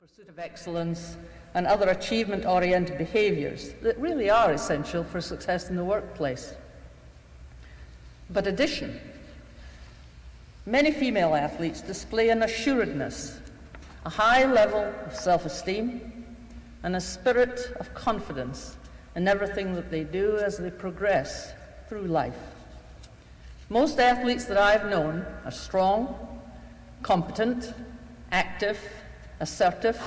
Pursuit of excellence, and other achievement-oriented behaviors that really are essential for success in the workplace. But addition, many female athletes display an assuredness, a high level of self-esteem, and a spirit of confidence in everything that they do as they progress through life. Most athletes that I've known are strong, competent, active, assertive,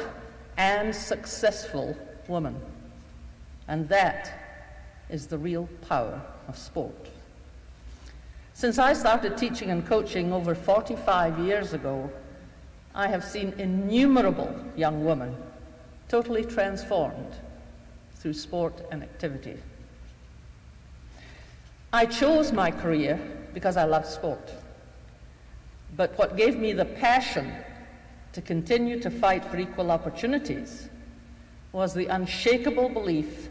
and successful women. And that is the real power of sport. Since I started teaching and coaching over 45 years ago, I have seen innumerable young women totally transformed through sport and activity. I chose my career because I loved sport. But what gave me the passion to continue to fight for equal opportunities was the unshakable belief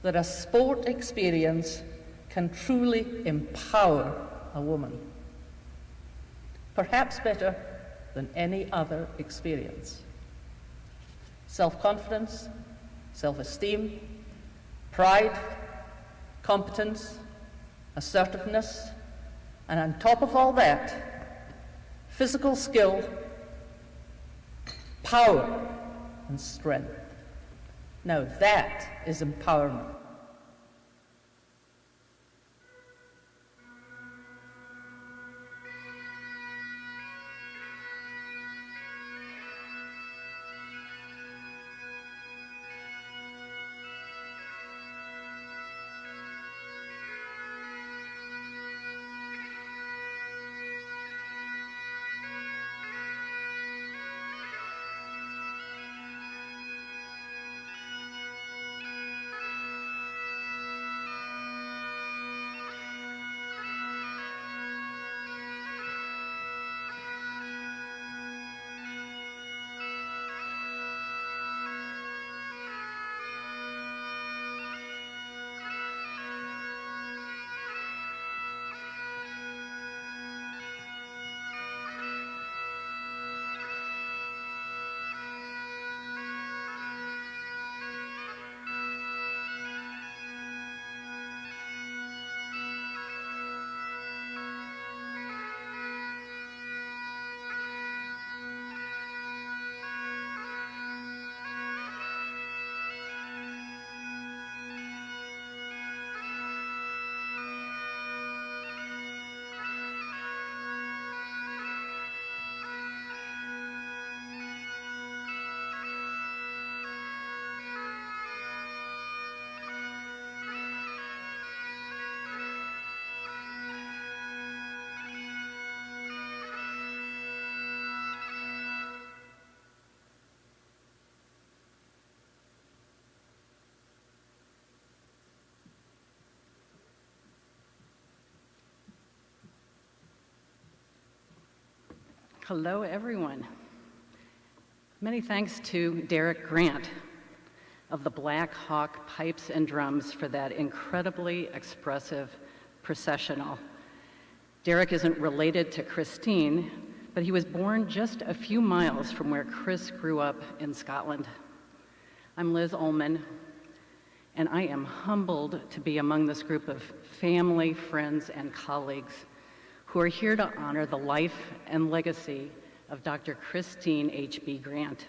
that a sport experience can truly empower a woman, perhaps better than any other experience. Self-confidence, self-esteem, pride, competence, assertiveness, and on top of all that, physical skill, power, and strength. Now that is empowerment. Hello, everyone. Many thanks to Derek Grant of the Black Hawk Pipes and Drums for that incredibly expressive processional. Derek isn't related to Christine, but he was born just a few miles from where Chris grew up in Scotland. I'm Liz Ullman, and I am humbled to be among this group of family, friends, and colleagues who are here to honor the life and legacy of Dr. Christine H.B. Grant.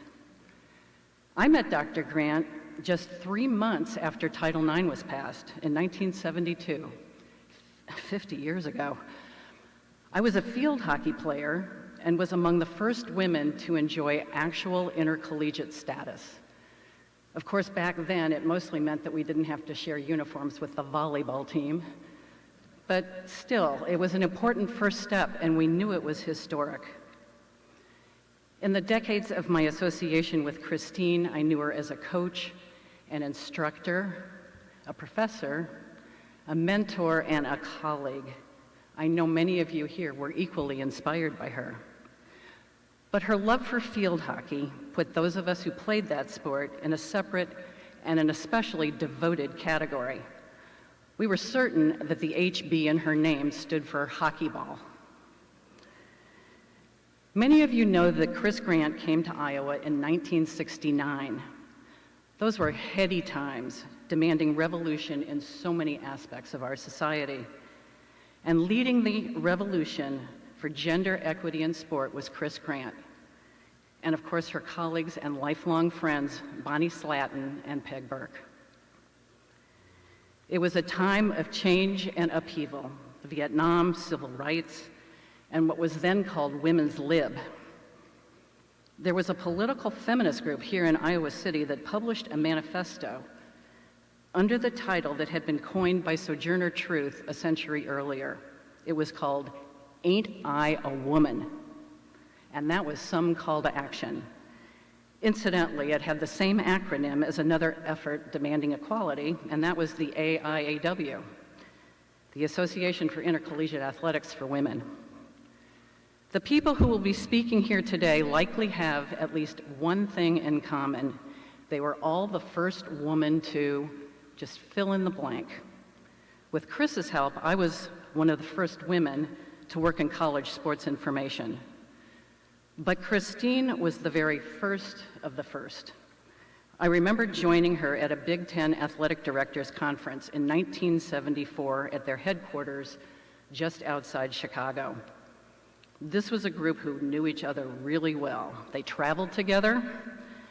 I met Dr. Grant just 3 months after Title IX was passed in 1972, 50 years ago. I was a field hockey player and was among the first women to enjoy actual intercollegiate status. Of course, back then, it mostly meant that we didn't have to share uniforms with the volleyball team. But still, it was an important first step, and we knew it was historic. In the decades of my association with Christine, I knew her as a coach, an instructor, a professor, a mentor, and a colleague. I know many of you here were equally inspired by her. But her love for field hockey put those of us who played that sport in a separate and an especially devoted category. We were certain that the HB in her name stood for hockey ball. Many of you know that Chris Grant came to Iowa in 1969. Those were heady times, demanding revolution in so many aspects of our society. And leading the revolution for gender equity in sport was Chris Grant. And of course, her colleagues and lifelong friends, Bonnie Slatton and Peg Burke. It was a time of change and upheaval, Vietnam, civil rights, and what was then called Women's Lib. There was a political feminist group here in Iowa City that published a manifesto under the title that had been coined by Sojourner Truth a century earlier. It was called, "Ain't I a Woman?" And that was some call to action. Incidentally, it had the same acronym as another effort demanding equality, and that was the AIAW, the Association for Intercollegiate Athletics for Women. The people who will be speaking here today likely have at least one thing in common. They were all the first woman to just fill in the blank. With Chris's help, I was one of the first women to work in college sports information. But Christine was the very first of the first. I remember joining her at a Big Ten Athletic Directors Conference in 1974 at their headquarters just outside Chicago. This was a group who knew each other really well. They traveled together,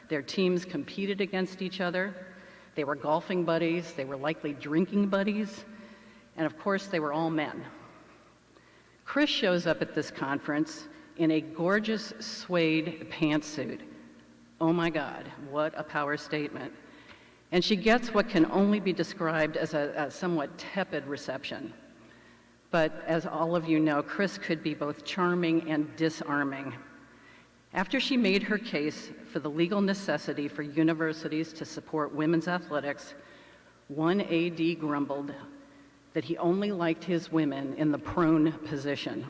their teams competed against each other, they were golfing buddies, they were likely drinking buddies, and of course they were all men. Chris shows up at this conference in a gorgeous suede pantsuit. Oh my God, what a power statement. And she gets what can only be described as a somewhat tepid reception. But as all of you know, Chris could be both charming and disarming. After she made her case for the legal necessity for universities to support women's athletics, one AD grumbled that he only liked his women in the prone position.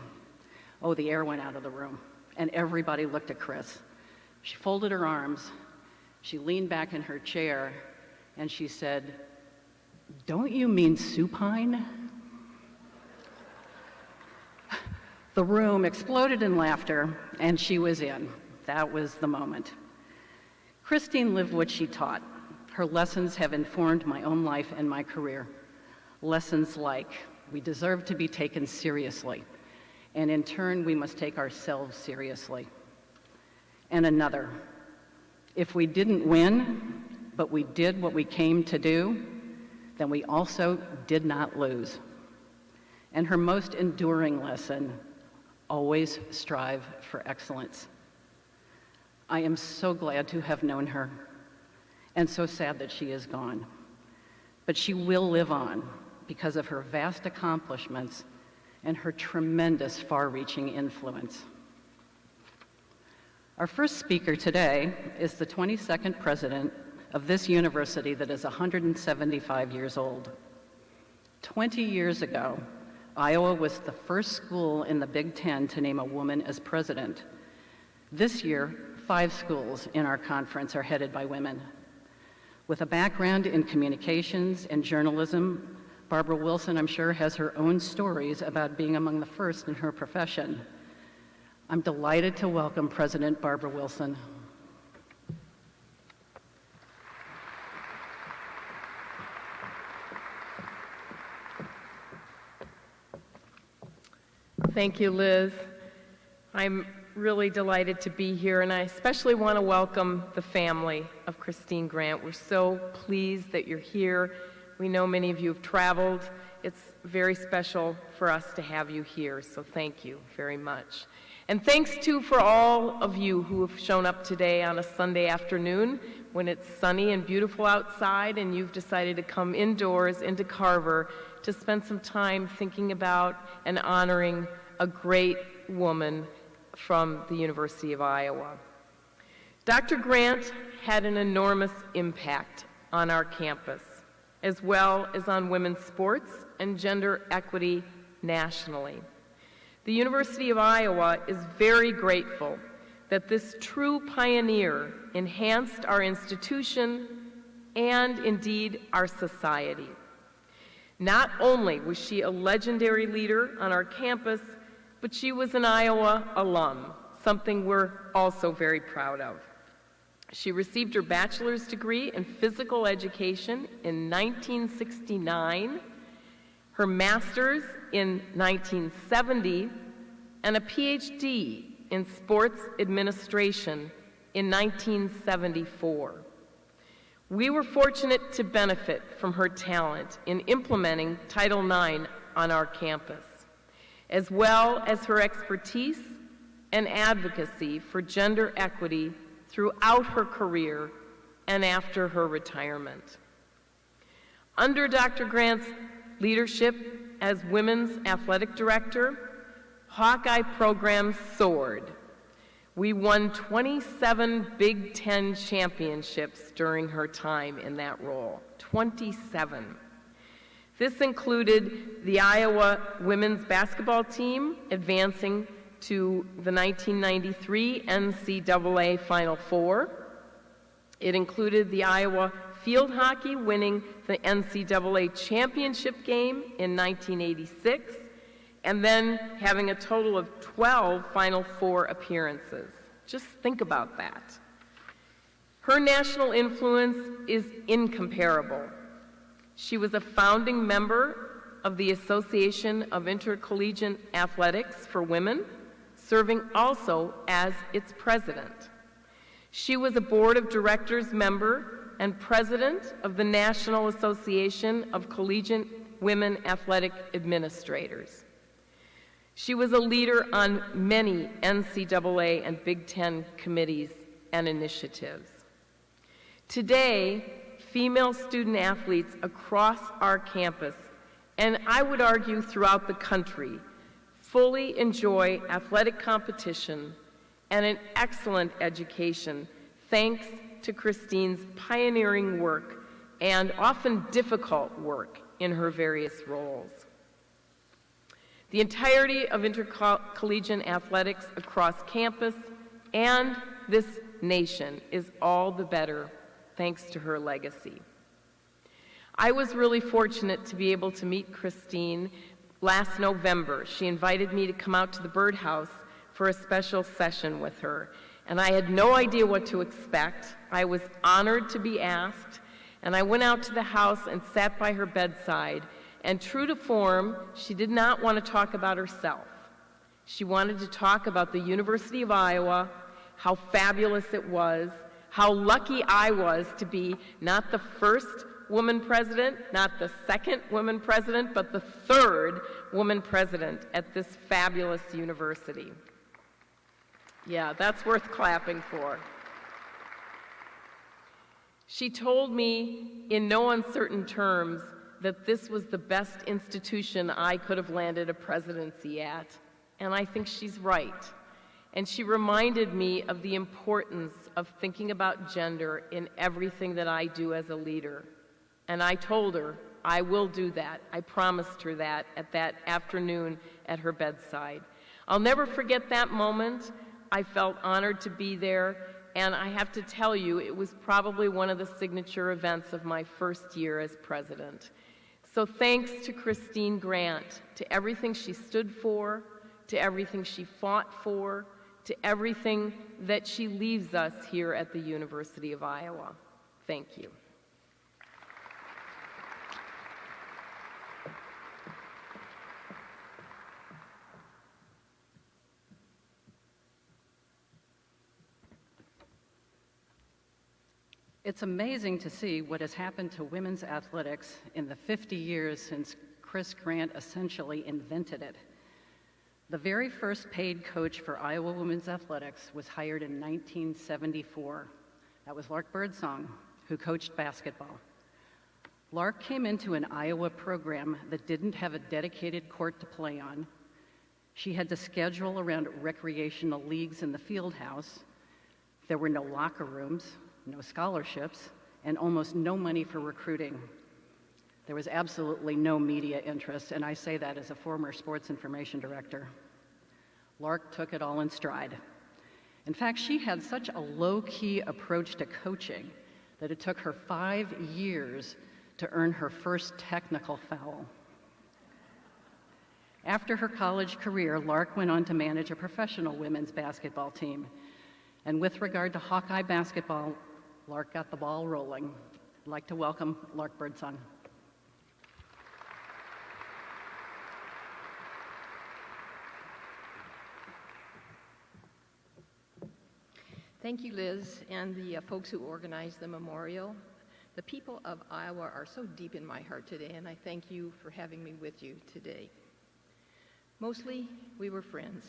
Oh, the air went out of the room, and everybody looked at Chris. She folded her arms, she leaned back in her chair, and she said, "Don't you mean supine?" The room exploded in laughter, and she was in. That was the moment. Christine lived what she taught. Her lessons have informed my own life and my career. Lessons like, we deserve to be taken seriously, and in turn, we must take ourselves seriously. And another, if we didn't win, but we did what we came to do, then we also did not lose. And her most enduring lesson, always strive for excellence. I am so glad to have known her, and so sad that she is gone. But she will live on because of her vast accomplishments and her tremendous far-reaching influence. Our first speaker today is the 22nd president of this university that is 175 years old. 20 years ago, Iowa was the first school in the Big Ten to name a woman as president. This year, 5 schools in our conference are headed by women. With a background in communications and journalism, Barbara Wilson, I'm sure, has her own stories about being among the first in her profession. I'm delighted to welcome President Barbara Wilson. Thank you, Liz. I'm really delighted to be here, and I especially want to welcome the family of Christine Grant. We're so pleased that you're here. We know many of you have traveled. It's very special for us to have you here, so thank you very much. And thanks, too, for all of you who have shown up today on a Sunday afternoon when it's sunny and beautiful outside and you've decided to come indoors into Carver to spend some time thinking about and honoring a great woman from the University of Iowa. Dr. Grant had an enormous impact on our campus, as well as on women's sports and gender equity nationally. The University of Iowa is very grateful that this true pioneer enhanced our institution and indeed our society. Not only was she a legendary leader on our campus, but she was an Iowa alum, something we're also very proud of. She received her bachelor's degree in physical education in 1969, her master's in 1970, and a PhD in sports administration in 1974. We were fortunate to benefit from her talent in implementing Title IX on our campus, as well as her expertise and advocacy for gender equity throughout her career and after her retirement. Under Dr. Grant's leadership as Women's Athletic Director, Hawkeye programs soared. We won 27 Big Ten championships during her time in that role, 27. This included the Iowa women's basketball team advancing to the 1993 NCAA Final Four. It included the Iowa field hockey winning the NCAA championship game in 1986, and then having a total of 12 Final Four appearances. Just think about that. Her national influence is incomparable. She was a founding member of the Association of Intercollegiate Athletics for Women, serving also as its president. She was a board of directors member and president of the National Association of Collegiate Women Athletic Administrators. She was a leader on many NCAA and Big Ten committees and initiatives. Today, female student athletes across our campus, and I would argue throughout the country, fully enjoy athletic competition and an excellent education thanks to Christine's pioneering work and often difficult work in her various roles. The entirety of intercollegiate athletics across campus and this nation is all the better thanks to her legacy. I was really fortunate to be able to meet Christine last November. She invited me to come out to the birdhouse for a special session with her, and I had no idea what to expect. I was honored to be asked, and I went out to the house and sat by her bedside. And true to form, she did not want to talk about herself. She wanted to talk about the University of Iowa, how fabulous it was, how lucky I was to be not the first woman president, not the second woman president, but the third woman president at this fabulous university. Yeah, that's worth clapping for. She told me in no uncertain terms that this was the best institution I could have landed a presidency at, and I think she's right. And she reminded me of the importance of thinking about gender in everything that I do as a leader. And I told her I will do that. I promised her that at that afternoon at her bedside. I'll never forget that moment. I felt honored to be there, and I have to tell you, it was probably one of the signature events of my first year as president. So thanks to Christine Grant, to everything she stood for, to everything she fought for, to everything that she leaves us here at the University of Iowa. Thank you. It's amazing to see what has happened to women's athletics in the 50 years since Chris Grant essentially invented it. The very first paid coach for Iowa women's athletics was hired in 1974. That was Lark Birdsong, who coached basketball. Lark came into an Iowa program that didn't have a dedicated court to play on. She had to schedule around recreational leagues in the field house. There were no locker rooms, no scholarships, and almost no money for recruiting. There was absolutely no media interest, and I say that as a former sports information director. Lark took it all in stride. In fact, she had such a low-key approach to coaching that it took her 5 years to earn her first technical foul. After her college career, Lark went on to manage a professional women's basketball team. And with regard to Hawkeye basketball, Lark got the ball rolling. I'd like to welcome Lark Birdsong. Thank you, Liz, and the folks who organized the memorial. The people of Iowa are so deep in my heart today, and I thank you for having me with you today. Mostly, we were friends.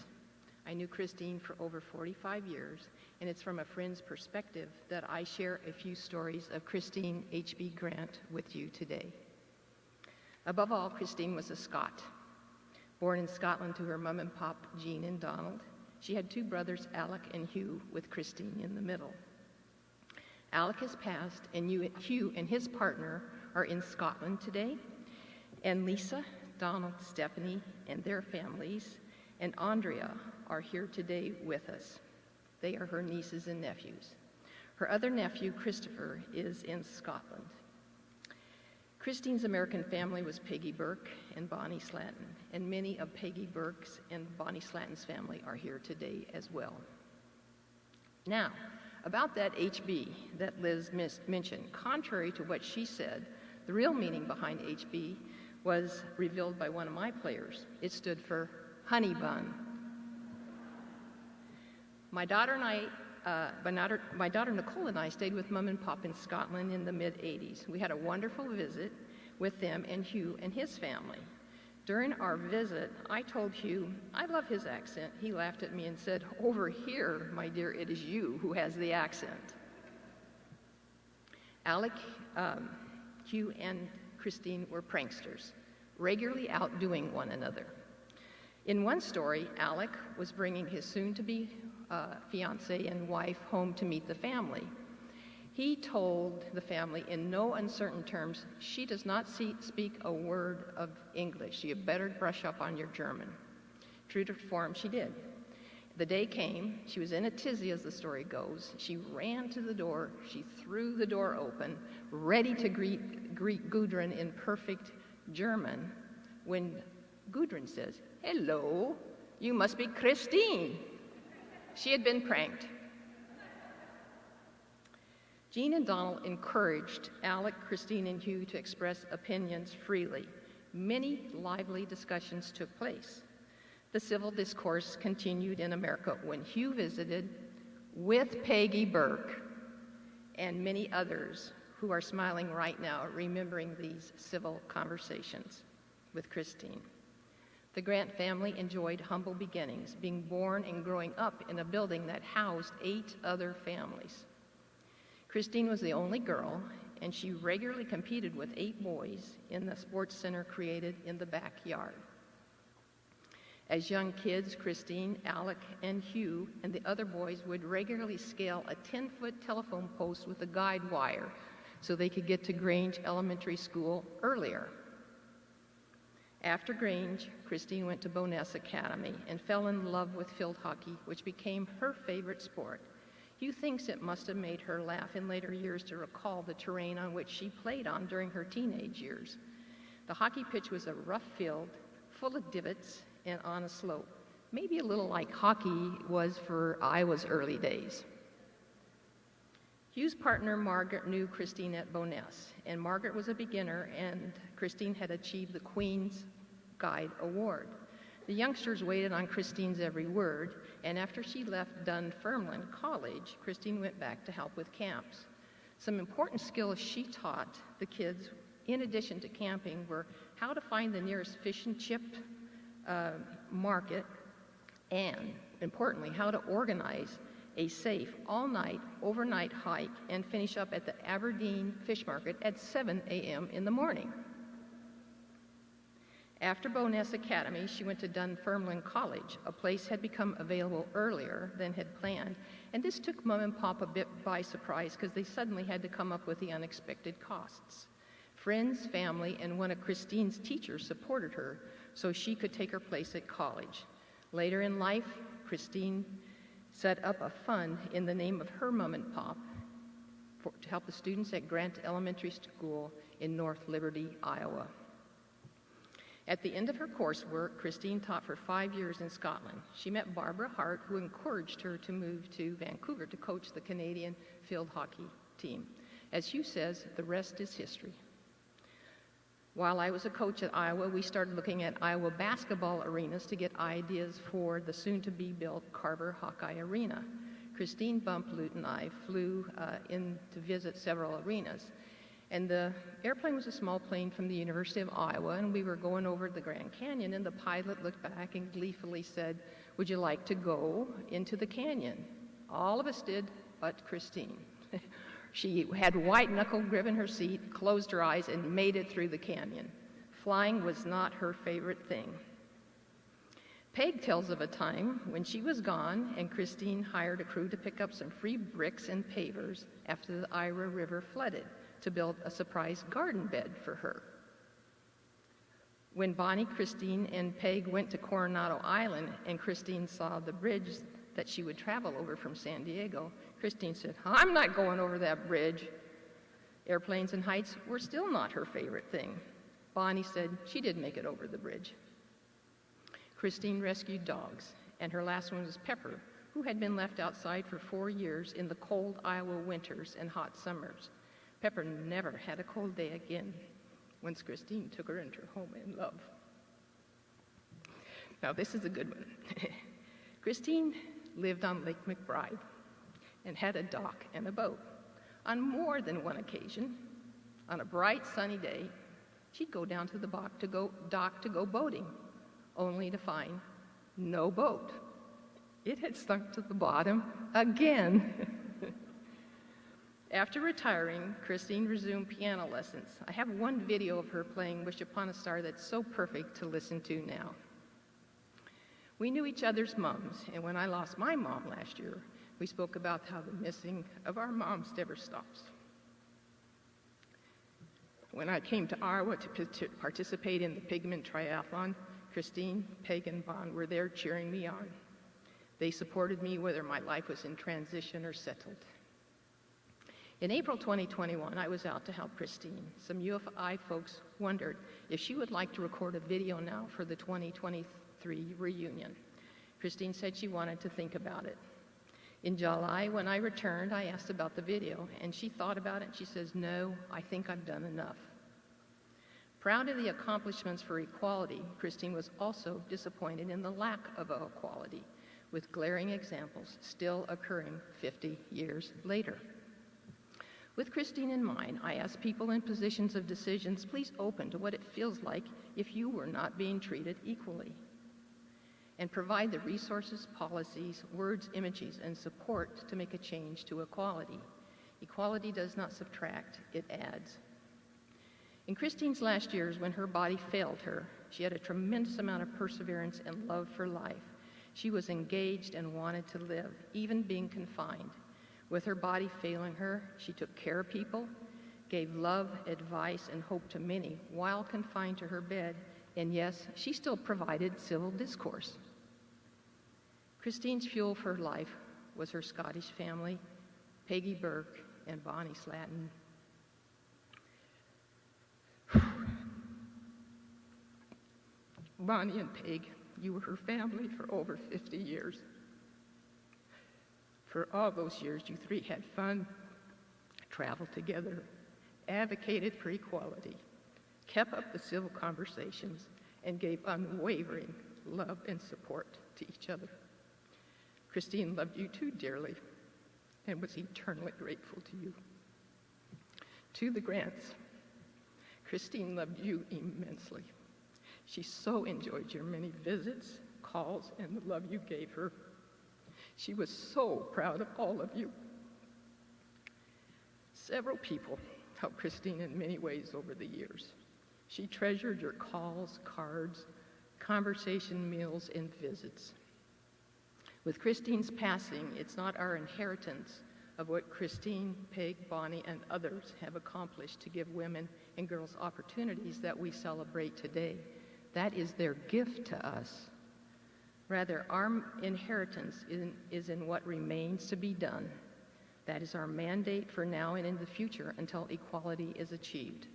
I knew Christine for over 45 years, and it's from a friend's perspective that I share a few stories of Christine H.B. Grant with you today. Above all, Christine was a Scot. Born in Scotland to her mom and pop, Jean and Donald, she had two brothers, Alec and Hugh, with Christine in the middle. Alec has passed, and Hugh and his partner are in Scotland today, and Lisa, Donald, Stephanie, and their families, and Andrea are here today with us. They are her nieces and nephews. Her other nephew, Christopher, is in Scotland. Christine's American family was Peggy Burke and Bonnie Slatton, and many of Peggy Burke's and Bonnie Slatton's family are here today as well. Now, about that HB that Liz mentioned, contrary to what she said, the real meaning behind HB was revealed by one of my players. It stood for honey bun. My daughter Nicole and I stayed with Mom and Pop in Scotland in the mid-'80s. We had a wonderful visit with them and Hugh and his family. During our visit, I told Hugh, I love his accent. He laughed at me and said, over here, my dear, it is you who has the accent. Alec, Hugh, and Christine were pranksters, regularly outdoing one another. In one story, Alec was bringing his soon-to-be fiancé and wife home to meet the family. He told the family in no uncertain terms, she does not speak a word of English. You better brush up on your German. True to form, she did. The day came, she was in a tizzy as the story goes. She ran to the door, she threw the door open, ready to greet Gudrun in perfect German, when Gudrun says, hello, you must be Christine. She had been pranked. Jean and Donald encouraged Alec, Christine, and Hugh to express opinions freely. Many lively discussions took place. The civil discourse continued in America when Hugh visited with Peggy Burke and many others who are smiling right now, remembering these civil conversations with Christine. The Grant family enjoyed humble beginnings, being born and growing up in a building that housed 8 other families. Christine was the only girl, and she regularly competed with 8 boys in the sports center created in the backyard. As young kids, Christine, Alec, and Hugh and the other boys would regularly scale a 10-foot telephone post with a guide wire so they could get to Grange Elementary School earlier. After Grange, Christine went to Boness Academy and fell in love with field hockey, which became her favorite sport. Hugh thinks it must have made her laugh in later years to recall the terrain on which she played on during her teenage years. The hockey pitch was a rough field, full of divots and on a slope, maybe a little like hockey was for Iowa's early days. Hugh's partner, Margaret, knew Christine at Boness, and Margaret was a beginner, and Christine had achieved the Queen's Guide Award. The youngsters waited on Christine's every word, and after she left Dunfermline College, Christine went back to help with camps. Some important skills she taught the kids, in addition to camping, were how to find the nearest fish and chip market, and, importantly, how to organize a safe all-night, overnight hike and finish up at the Aberdeen Fish Market at 7 a.m. in the morning. After Boness Academy, she went to Dunfermline College. A place had become available earlier than had planned, and this took Mom and Pop a bit by surprise because they suddenly had to come up with the unexpected costs. Friends, family, and one of Christine's teachers supported her so she could take her place at college. Later in life, Christine set up a fund in the name of her Mom and Pop to help the students at Grant Elementary School in North Liberty, Iowa. At the end of her coursework, Christine taught for 5 years in Scotland. She met Barbara Hart, who encouraged her to move to Vancouver to coach the Canadian field hockey team. As Hugh says, the rest is history. While I was a coach at Iowa, we started looking at Iowa basketball arenas to get ideas for the soon-to-be-built Carver Hawkeye Arena. Christine Bumplute and I flew in to visit several arenas. And the airplane was a small plane from the University of Iowa, and we were going over the Grand Canyon, and the pilot looked back and gleefully said, "Would you like to go into the canyon?" All of us did, but Christine. She had white-knuckle grip in her seat, closed her eyes, and made it through the canyon. Flying was not her favorite thing. Peg tells of a time when she was gone and Christine hired a crew to pick up some free bricks and pavers after the Ira River flooded to build a surprise garden bed for her. When Bonnie, Christine, and Peg went to Coronado Island and Christine saw the bridge that she would travel over from San Diego, Christine said, "I'm not going over that bridge." Airplanes and heights were still not her favorite thing. Bonnie said she did make it over the bridge. Christine rescued dogs, and her last one was Pepper, who had been left outside for 4 years in the cold Iowa winters and hot summers. Pepper never had a cold day again once Christine took her into her home in love. Now this is a good one. Christine lived on Lake McBride and had a dock and a boat. On more than one occasion, on a bright sunny day, she'd go down to the dock to go boating, only to find no boat. It had sunk to the bottom again. After retiring, Christine resumed piano lessons. I have one video of her playing Wish Upon a Star that's so perfect to listen to now. We knew each other's moms, and when I lost my mom last year, we spoke about how the missing of our moms never stops. When I came to Iowa to participate in the Pigment Triathlon, Christine, Peg, and Bon were there cheering me on. They supported me whether my life was in transition or settled. In April 2021, I was out to help Christine. Some UFI folks wondered if she would like to record a video now for the 2023 reunion. Christine said she wanted to think about it. In July, when I returned, I asked about the video, and she thought about it, and she says, "No, I think I've done enough." Proud of the accomplishments for equality, Christine was also disappointed in the lack of equality, with glaring examples still occurring 50 years later. With Christine in mind, I asked people in positions of decisions, please open to what it feels like if you were not being treated equally, and provide the resources, policies, words, images, and support to make a change to equality. Equality does not subtract, it adds. In Christine's last years, when her body failed her, she had a tremendous amount of perseverance and love for life. She was engaged and wanted to live, even being confined. With her body failing her, she took care of people, gave love, advice, and hope to many while confined to her bed, and yes, she still provided civil discourse. Christine's fuel for life was her Scottish family, Peggy Burke and Bonnie Slatton. Bonnie and Peg, you were her family for over 50 years. For all those years, you three had fun, traveled together, advocated for equality, kept up the civil conversations, and gave unwavering love and support to each other. Christine loved you too dearly and was eternally grateful to you. To the Grants, Christine loved you immensely. She so enjoyed your many visits, calls, and the love you gave her. She was so proud of all of you. Several people helped Christine in many ways over the years. She treasured your calls, cards, conversation meals, and visits. With Christine's passing, it's not our inheritance of what Christine, Peg, Bonnie, and others have accomplished to give women and girls opportunities that we celebrate today. That is their gift to us. Rather, our inheritance is in what remains to be done. That is our mandate for now and in the future until equality is achieved.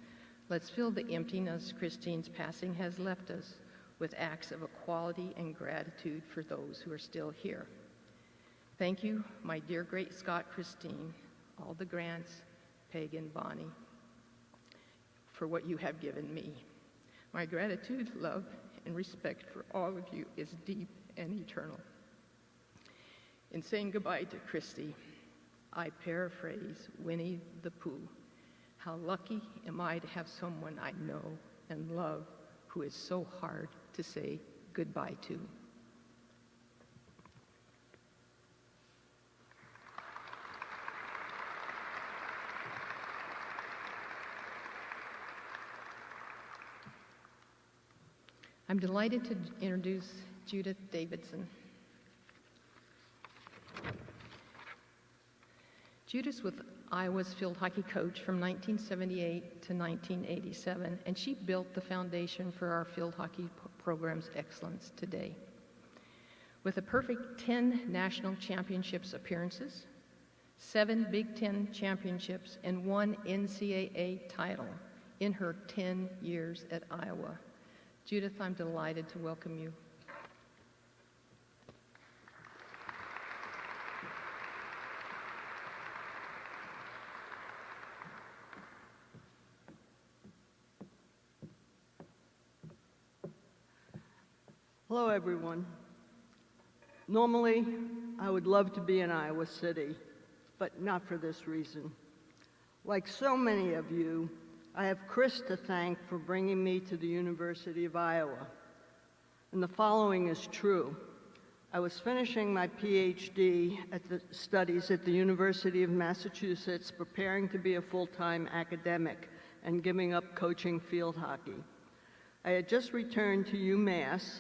Let's fill the emptiness Christine's passing has left us with acts of equality and gratitude for those who are still here. Thank you, my dear great Scott Christine, all the Grants, Peg and Bonnie, for what you have given me. My gratitude, love, and respect for all of you is deep and eternal. In saying goodbye to Christy, I paraphrase Winnie the Pooh. How lucky am I to have someone I know and love who is so hard to say goodbye to. I'm delighted to introduce Judith Davidson. Judith was Iowa's field hockey coach from 1978 to 1987, and she built the foundation for our field hockey program's excellence today. With a perfect 10 national championships appearances, 7 Big Ten championships, and 1 NCAA title in her 10 years at Iowa. Judith, I'm delighted to welcome you. Hello, everyone. Normally, I would love to be in Iowa City, but not for this reason. Like so many of you, I have Chris to thank for bringing me to the University of Iowa. And the following is true. I was finishing my PhD studies at the University of Massachusetts, preparing to be a full-time academic and giving up coaching field hockey. I had just returned to UMass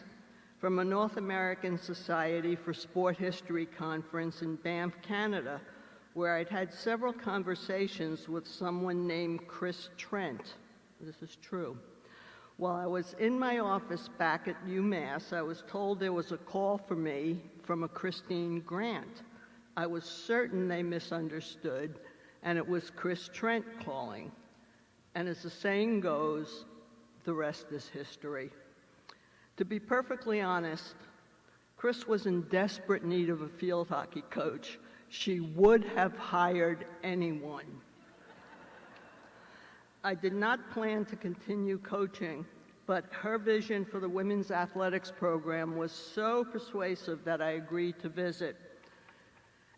from a North American Society for Sport History conference in Banff, Canada, where I'd had several conversations with someone named Chris Trent. This is true. While I was in my office back at UMass, I was told there was a call for me from a Christine Grant. I was certain they misunderstood, and it was Chris Trent calling. And as the saying goes, the rest is history. To be perfectly honest, Chris was in desperate need of a field hockey coach. She would have hired anyone. I did not plan to continue coaching, but her vision for the women's athletics program was so persuasive that I agreed to visit.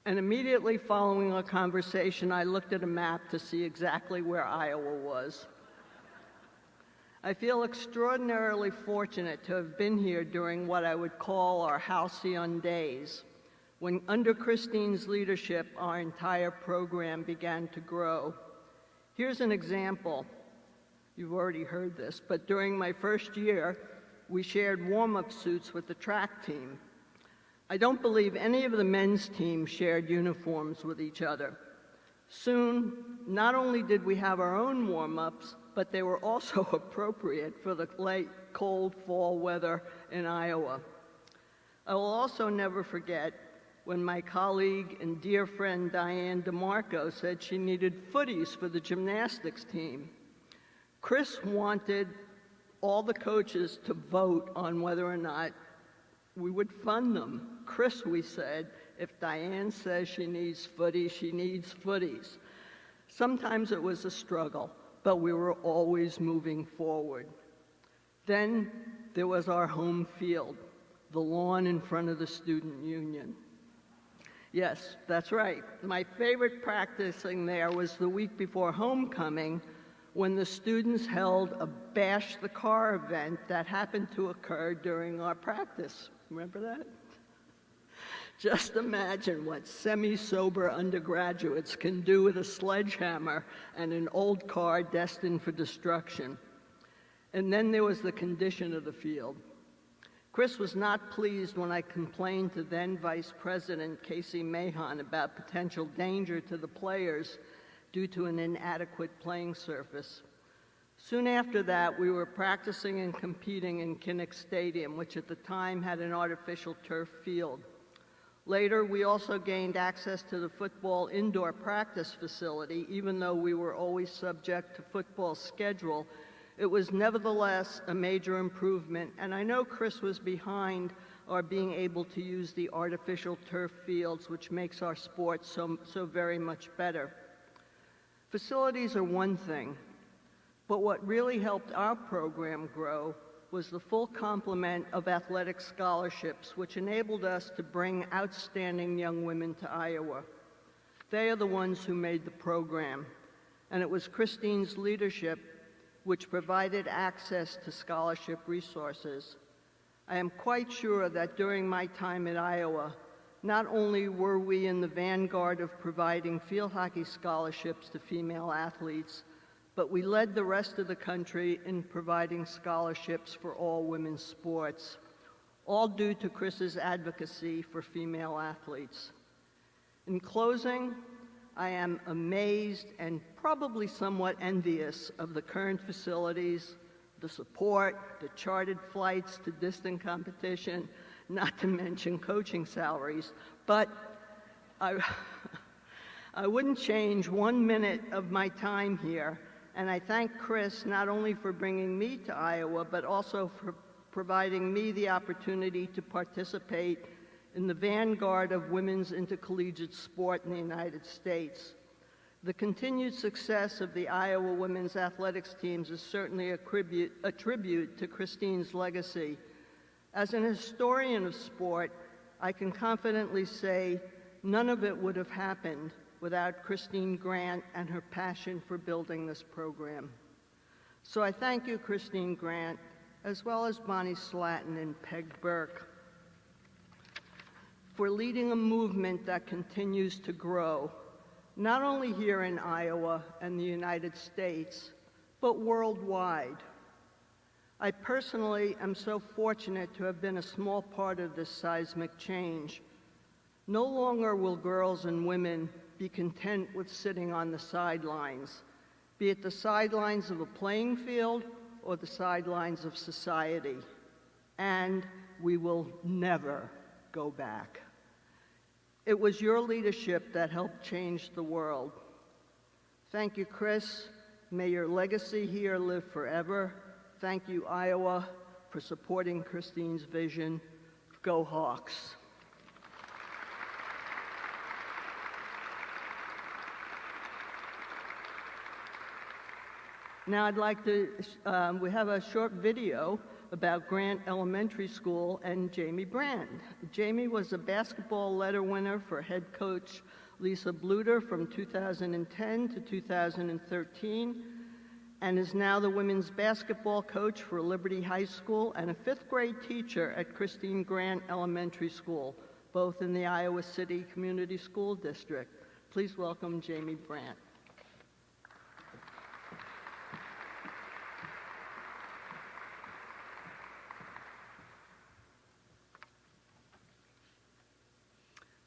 And immediately following our conversation, I looked at a map to see exactly where Iowa was. I feel extraordinarily fortunate to have been here during what I would call our halcyon days, when under Christine's leadership, our entire program began to grow. Here's an example. You've already heard this, but during my first year, we shared warm-up suits with the track team. I don't believe any of the men's team shared uniforms with each other. Soon, not only did we have our own warm-ups, but they were also appropriate for the late, cold fall weather in Iowa. I will also never forget when my colleague and dear friend Diane DeMarco said she needed footies for the gymnastics team. Chris wanted all the coaches to vote on whether or not we would fund them. Chris, we said, if Diane says she needs footies, she needs footies. Sometimes it was a struggle, but we were always moving forward. Then there was our home field, the lawn in front of the student union. Yes, that's right. My favorite practicing there was the week before homecoming, when the students held a bash the car event that happened to occur during our practice. Remember that? Just imagine what semi-sober undergraduates can do with a sledgehammer and an old car destined for destruction. And then there was the condition of the field. Chris was not pleased when I complained to then Vice President Casey Mahon about potential danger to the players due to an inadequate playing surface. Soon after that, we were practicing and competing in Kinnick Stadium, which at the time had an artificial turf field. Later, we also gained access to the football indoor practice facility. Even though we were always subject to football schedule, it was nevertheless a major improvement, and I know Chris was behind our being able to use the artificial turf fields, which makes our sport so very much better. Facilities are one thing, but what really helped our program grow was the full complement of athletic scholarships, which enabled us to bring outstanding young women to Iowa. They are the ones who made the program, and it was Christine's leadership which provided access to scholarship resources. I am quite sure that during my time at Iowa, not only were we in the vanguard of providing field hockey scholarships to female athletes, but we led the rest of the country in providing scholarships for all women's sports, all due to Chris's advocacy for female athletes. In closing, I am amazed and probably somewhat envious of the current facilities, the support, the chartered flights to distant competition, not to mention coaching salaries, but I wouldn't change 1 minute of my time here. And I thank Chris not only for bringing me to Iowa, but also for providing me the opportunity to participate in the vanguard of women's intercollegiate sport in the United States. The continued success of the Iowa women's athletics teams is certainly a tribute to Christine's legacy. As an historian of sport, I can confidently say none of it would have happened without Christine Grant and her passion for building this program. So I thank you, Christine Grant, as well as Bonnie Slatton and Peg Burke, for leading a movement that continues to grow, not only here in Iowa and the United States, but worldwide. I personally am so fortunate to have been a small part of this seismic change. No longer will girls and women be content with sitting on the sidelines, be it the sidelines of a playing field or the sidelines of society. And we will never go back. It was your leadership that helped change the world. Thank you, Chris. May your legacy here live forever. Thank you, Iowa, for supporting Christine's vision. Go Hawks. Now I'd like to, we have a short video about Grant Elementary School and Jamie Brand. Jamie was a basketball letter winner for head coach Lisa Bluter from 2010 to 2013, and is now the women's basketball coach for Liberty High School and a 5th grade teacher at Christine Grant Elementary School, both in the Iowa City Community School District. Please welcome Jamie Brand.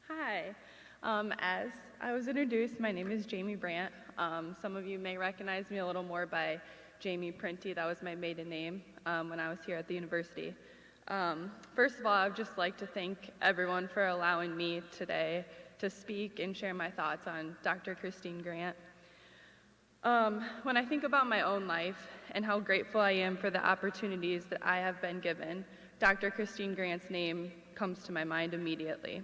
Hi. As I was introduced, my name is Jamie Brandt. Some of you may recognize me a little more by Jamie Printy. That was my maiden name when I was here at the university. First of all, I would just like to thank everyone for allowing me today to speak and share my thoughts on Dr. Christine Grant. When I think about my own life and how grateful I am for the opportunities that I have been given, Dr. Christine Grant's name comes to my mind immediately.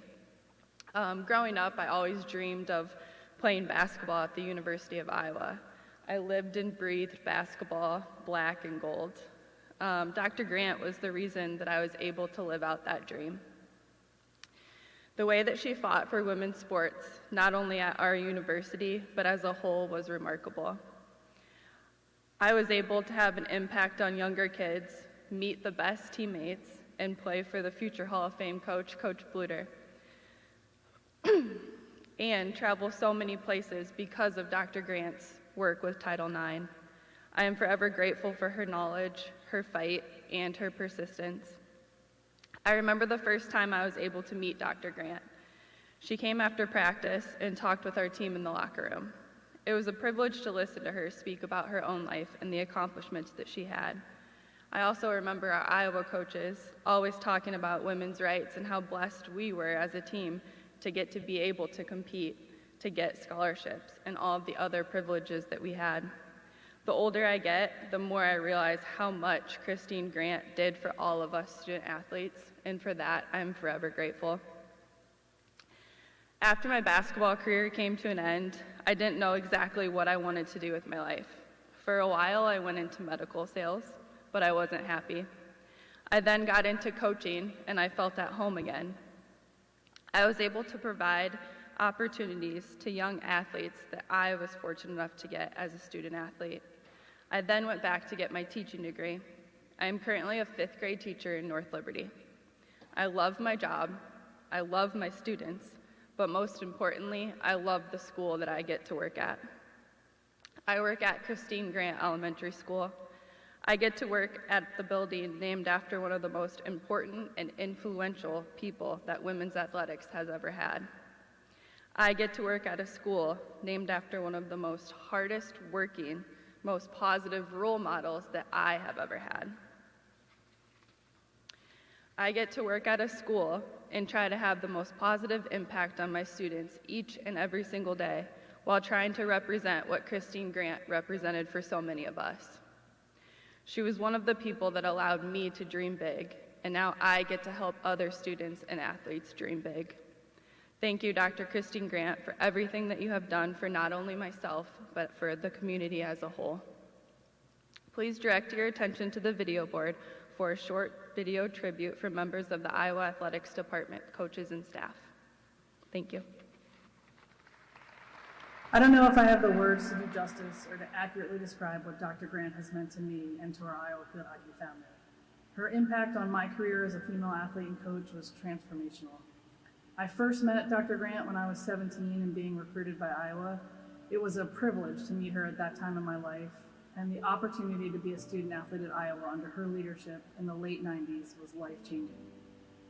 Growing up, I always dreamed of playing basketball at the University of Iowa. I lived and breathed basketball, black and gold. Dr. Grant was the reason that I was able to live out that dream. The way that she fought for women's sports, not only at our university, but as a whole, was remarkable. I was able to have an impact on younger kids, meet the best teammates, and play for the future Hall of Fame coach, Coach Bluter. And travel so many places because of Dr. Grant's work with Title IX. I am forever grateful for her knowledge, her fight, and her persistence. I remember the first time I was able to meet Dr. Grant. She came after practice and talked with our team in the locker room. It was a privilege to listen to her speak about her own life and the accomplishments that she had. I also remember our Iowa coaches always talking about women's rights and how blessed we were as a team to get to be able to compete, to get scholarships, and all of the other privileges that we had. The older I get, the more I realize how much Christine Grant did for all of us student athletes, and for that, I'm forever grateful. After my basketball career came to an end, I didn't know exactly what I wanted to do with my life. For a while, I went into medical sales, but I wasn't happy. I then got into coaching, and I felt at home again. I was able to provide opportunities to young athletes that I was fortunate enough to get as a student athlete. I then went back to get my teaching degree. I am currently a 5th grade teacher in North Liberty. I love my job, I love my students, but most importantly, I love the school that I get to work at. I work at Christine Grant Elementary School. I get to work at the building named after one of the most important and influential people that women's athletics has ever had. I get to work at a school named after one of the most hardest working, most positive role models that I have ever had. I get to work at a school and try to have the most positive impact on my students each and every single day while trying to represent what Christine Grant represented for so many of us. She was one of the people that allowed me to dream big, and now I get to help other students and athletes dream big. Thank you, Dr. Christine Grant, for everything that you have done for not only myself, but for the community as a whole. Please direct your attention to the video board for a short video tribute from members of the Iowa Athletics Department, coaches, and staff. Thank you. I don't know if I have the words to do justice or to accurately describe what Dr. Grant has meant to me and to our Iowa field hockey family. Her impact on my career as a female athlete and coach was transformational. I first met Dr. Grant when I was 17 and being recruited by Iowa. It was a privilege to meet her at that time in my life, and the opportunity to be a student athlete at Iowa under her leadership in the late 90s was life-changing.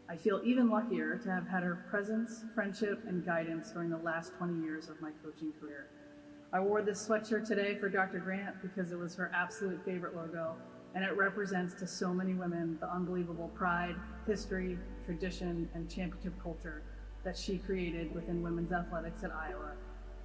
I feel even luckier to have had her presence, friendship, and guidance during the last 20 years of my coaching career. I wore this sweatshirt today for Dr. Grant because it was her absolute favorite logo, and it represents to so many women the unbelievable pride, history, tradition, and championship culture that she created within women's athletics at Iowa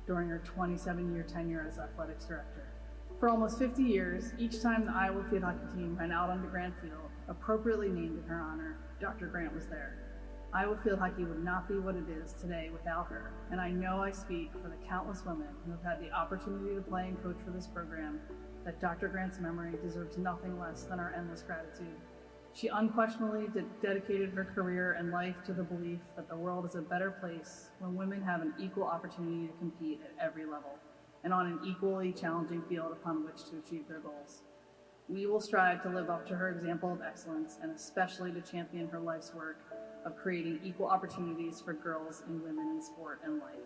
during her 27-year tenure as athletics director. For almost 50 years, each time the Iowa field hockey team ran out onto Grant Field, appropriately named in her honor, Dr. Grant was there. Iowa field hockey would not be what it is today without her, and I know I speak for the countless women who have had the opportunity to play and coach for this program that Dr. Grant's memory deserves nothing less than our endless gratitude. She unquestionably dedicated her career and life to the belief that the world is a better place when women have an equal opportunity to compete at every level and on an equally challenging field upon which to achieve their goals. We will strive to live up to her example of excellence and especially to champion her life's work of creating equal opportunities for girls and women in sport and life.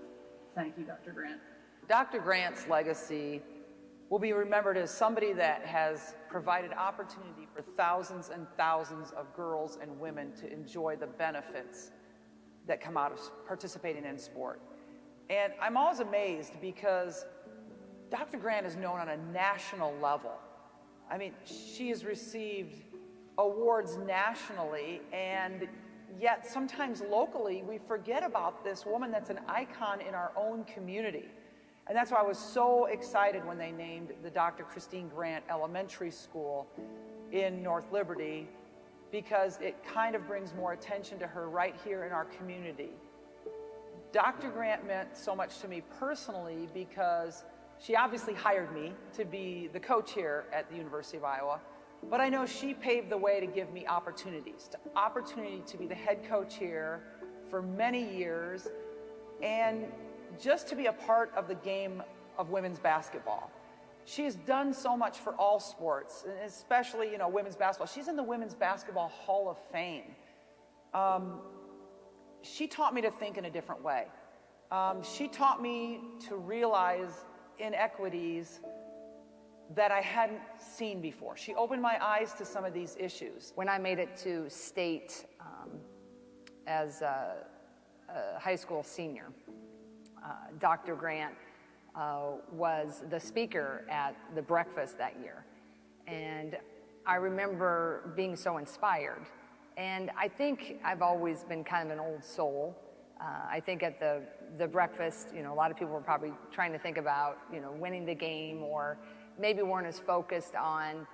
Thank you, Dr. Grant. Dr. Grant's legacy will be remembered as somebody that has provided opportunity for thousands and thousands of girls and women to enjoy the benefits that come out of participating in sport. And I'm always amazed because Dr. Grant is known on a national level. I mean, she has received awards nationally, and yet sometimes locally we forget about this woman that's an icon in our own community. And that's why I was so excited when they named the Dr. Christine Grant Elementary School in North Liberty, because it kind of brings more attention to her right here in our community. Dr. Grant meant so much to me personally because she obviously hired me to be the coach here at the University of Iowa, but I know she paved the way to give me opportunity to be the head coach here for many years, and just to be a part of the game of women's basketball. She has done so much for all sports, and especially, women's basketball. She's in the Women's Basketball Hall of Fame. She taught me to think in a different way. She taught me to realize inequities that I hadn't seen before. She opened my eyes to some of these issues. When I made it to state as a high school senior, Dr. Grant was the speaker at the breakfast that year. And I remember being so inspired. And I think I've always been kind of an old soul. I think at the breakfast, a lot of people were probably trying to think about, winning the game, or maybe weren't as focused on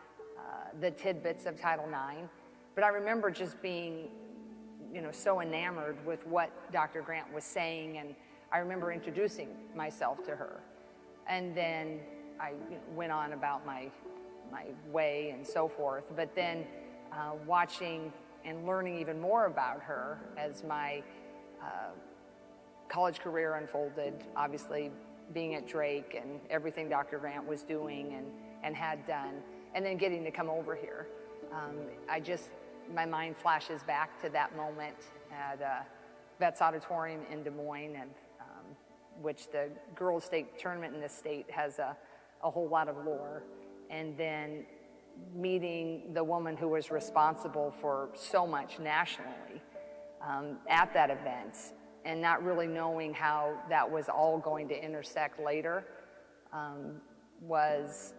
the tidbits of Title IX. But I remember just being, so enamored with what Dr. Grant was saying, and I remember introducing myself to her. And then I went on about my way and so forth. But then watching and learning even more about her as my college career unfolded, obviously being at Drake and everything Dr. Grant was doing and had done, and then getting to come over here. My mind flashes back to that moment at Vets Auditorium in Des Moines, and which the girls' state tournament in this state has a whole lot of lore. And then meeting the woman who was responsible for so much nationally at that event, and not really knowing how that was all going to intersect later, was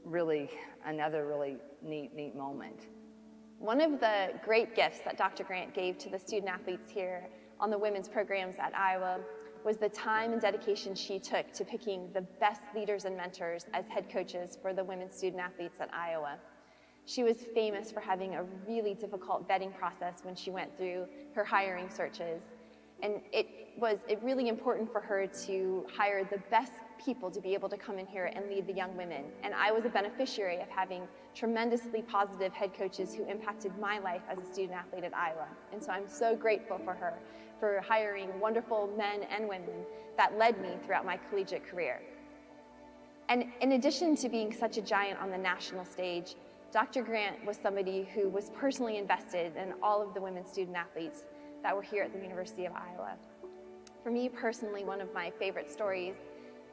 really another really neat moment. One of the great gifts that Dr. Grant gave to the student athletes here on the women's programs at Iowa was the time and dedication she took to picking the best leaders and mentors as head coaches for the women's student athletes at Iowa. She was famous for having a really difficult vetting process when she went through her hiring searches. And it was really important for her to hire the best people to be able to come in here and lead the young women. And I was a beneficiary of having tremendously positive head coaches who impacted my life as a student athlete at Iowa. And so I'm so grateful for her for hiring wonderful men and women that led me throughout my collegiate career. And in addition to being such a giant on the national stage, Dr. Grant was somebody who was personally invested in all of the women's student athletes that were here at the University of Iowa. For me personally, one of my favorite stories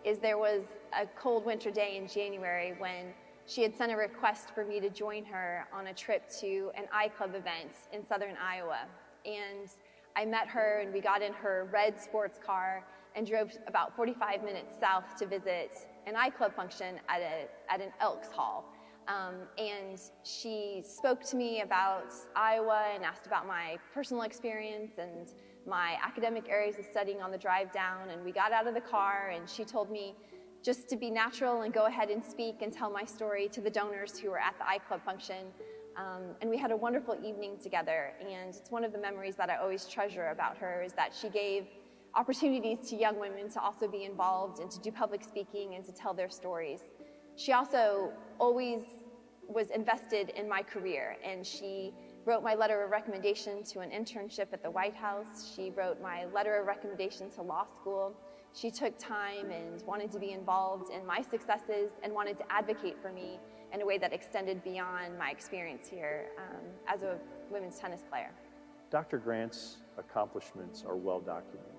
is there was a cold winter day in January when she had sent a request for me to join her on a trip to an iClub event in southern Iowa. And I met her and we got in her red sports car and drove about 45 minutes south to visit an iClub function at an Elks Hall. And she spoke to me about Iowa and asked about my personal experience and my academic areas of studying on the drive down. And we got out of the car and she told me just to be natural and go ahead and speak and tell my story to the donors who were at the iClub function. And we had a wonderful evening together. And it's one of the memories that I always treasure about her is that she gave opportunities to young women to also be involved and to do public speaking and to tell their stories. She also always was invested in my career, and she wrote my letter of recommendation to an internship at the White House. She wrote my letter of recommendation to law school. She took time and wanted to be involved in my successes and wanted to advocate for me in a way that extended beyond my experience here as a women's tennis player. Dr. Grant's accomplishments are well documented,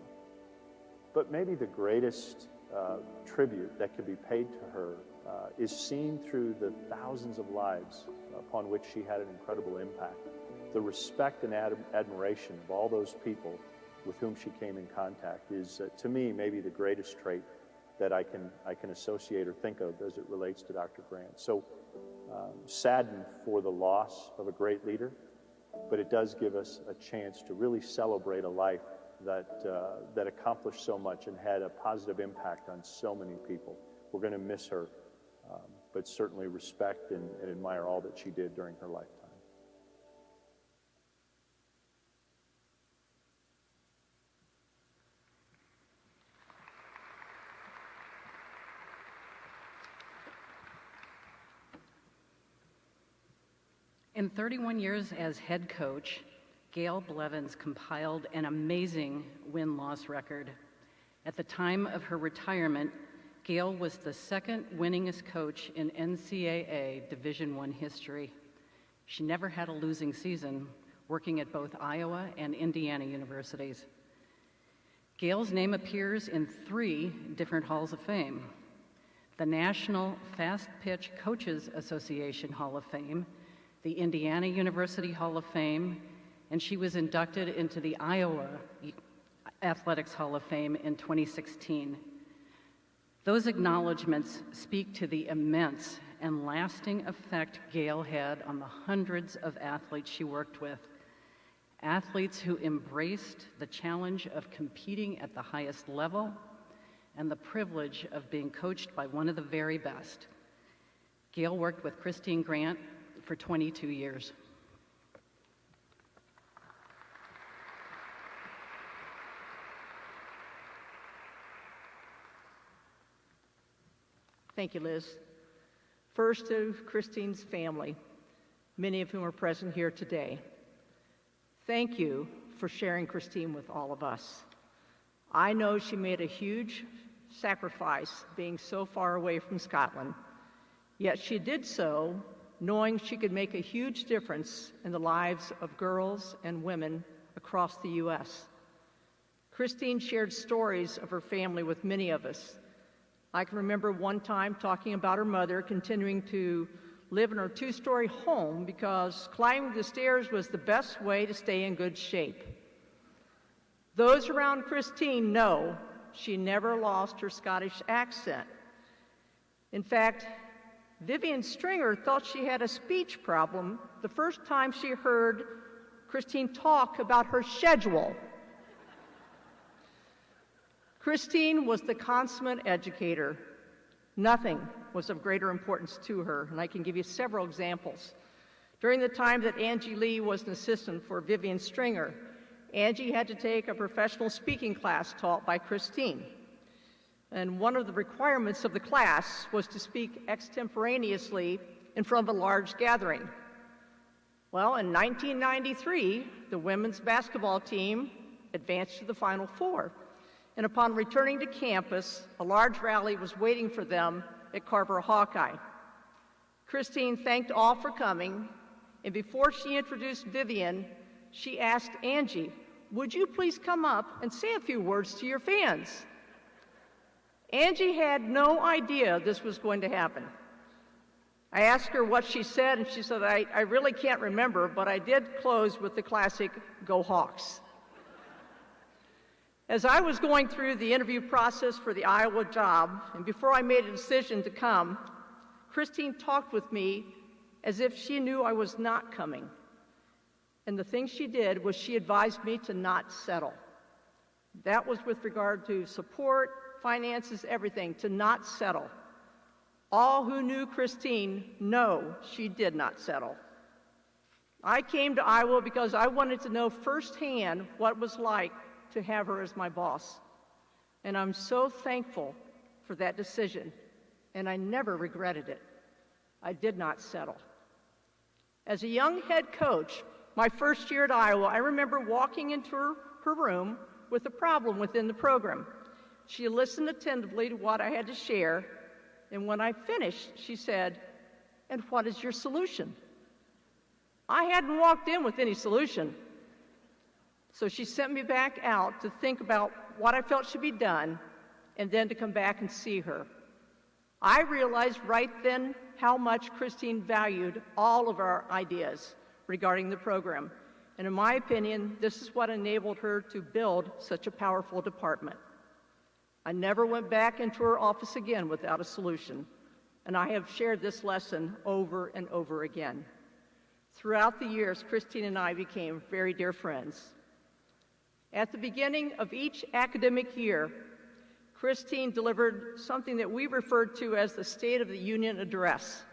but maybe the greatest tribute that could be paid to her is seen through the thousands of lives upon which she had an incredible impact. The respect and admiration of all those people with whom she came in contact is, to me, maybe the greatest trait that I can associate or think of as it relates to Dr. Grant. So saddened for the loss of a great leader, but it does give us a chance to really celebrate a life that accomplished so much and had a positive impact on so many people. We're going to miss her, but certainly respect and admire all that she did during her lifetime. In 31 years as head coach, Gail Blevins compiled an amazing win-loss record. At the time of her retirement, Gail was the second winningest coach in NCAA Division I history. She never had a losing season, working at both Iowa and Indiana universities. Gail's name appears in 3 different Halls of Fame: the National Fast Pitch Coaches Association Hall of Fame, the Indiana University Hall of Fame, and she was inducted into the Iowa Athletics Hall of Fame in 2016. Those acknowledgments speak to the immense and lasting effect Gail had on the hundreds of athletes she worked with. athletes who embraced the challenge of competing at the highest level and the privilege of being coached by one of the very best. Gail worked with Christine Grant for 22 years. Thank you, Liz. First, to Christine's family, many of whom are present here today. Thank you for sharing Christine with all of us. I know she made a huge sacrifice being so far away from Scotland, yet she did so knowing she could make a huge difference in the lives of girls and women across the U.S. Christine shared stories of her family with many of us. I can remember one time talking about her mother continuing to live in her two-story home because climbing the stairs was the best way to stay in good shape. Those around Christine know she never lost her Scottish accent. In fact, Vivian Stringer thought she had a speech problem the first time she heard Christine talk about her schedule. Christine was the consummate educator. Nothing was of greater importance to her, and I can give you several examples. During the time that Angie Lee was an assistant for Vivian Stringer, Angie had to take a professional speaking class taught by Christine. And one of the requirements of the class was to speak extemporaneously in front of a large gathering. Well, in 1993, the women's basketball team advanced to the Final Four. And upon returning to campus, a large rally was waiting for them at Carver Hawkeye. Christine thanked all for coming, and before she introduced Vivian, she asked Angie, "Would you please come up and say a few words to your fans?" Angie had no idea this was going to happen. I asked her what she said, and she said, I really can't remember, but I did close with the classic, "Go Hawks." As I was going through the interview process for the Iowa job, and before I made a decision to come, Christine talked with me as if she knew I was not coming. And the thing she did was she advised me to not settle. That was with regard to support, finances, everything, to not settle. All who knew Christine know she did not settle. I came to Iowa because I wanted to know firsthand what it was like to have her as my boss. And I'm so thankful for that decision, and I never regretted it. I did not settle. As a young head coach, my first year at Iowa, I remember walking into her room with a problem within the program. She listened attentively to what I had to share, and when I finished, she said, "And what is your solution?" I hadn't walked in with any solution. So she sent me back out to think about what I felt should be done, and then to come back and see her. I realized right then how much Christine valued all of our ideas regarding the program. And in my opinion, this is what enabled her to build such a powerful department. I never went back into her office again without a solution, and I have shared this lesson over and over again. Throughout the years, Christine and I became very dear friends. At the beginning of each academic year, Christine delivered something that we referred to as the State of the Union Address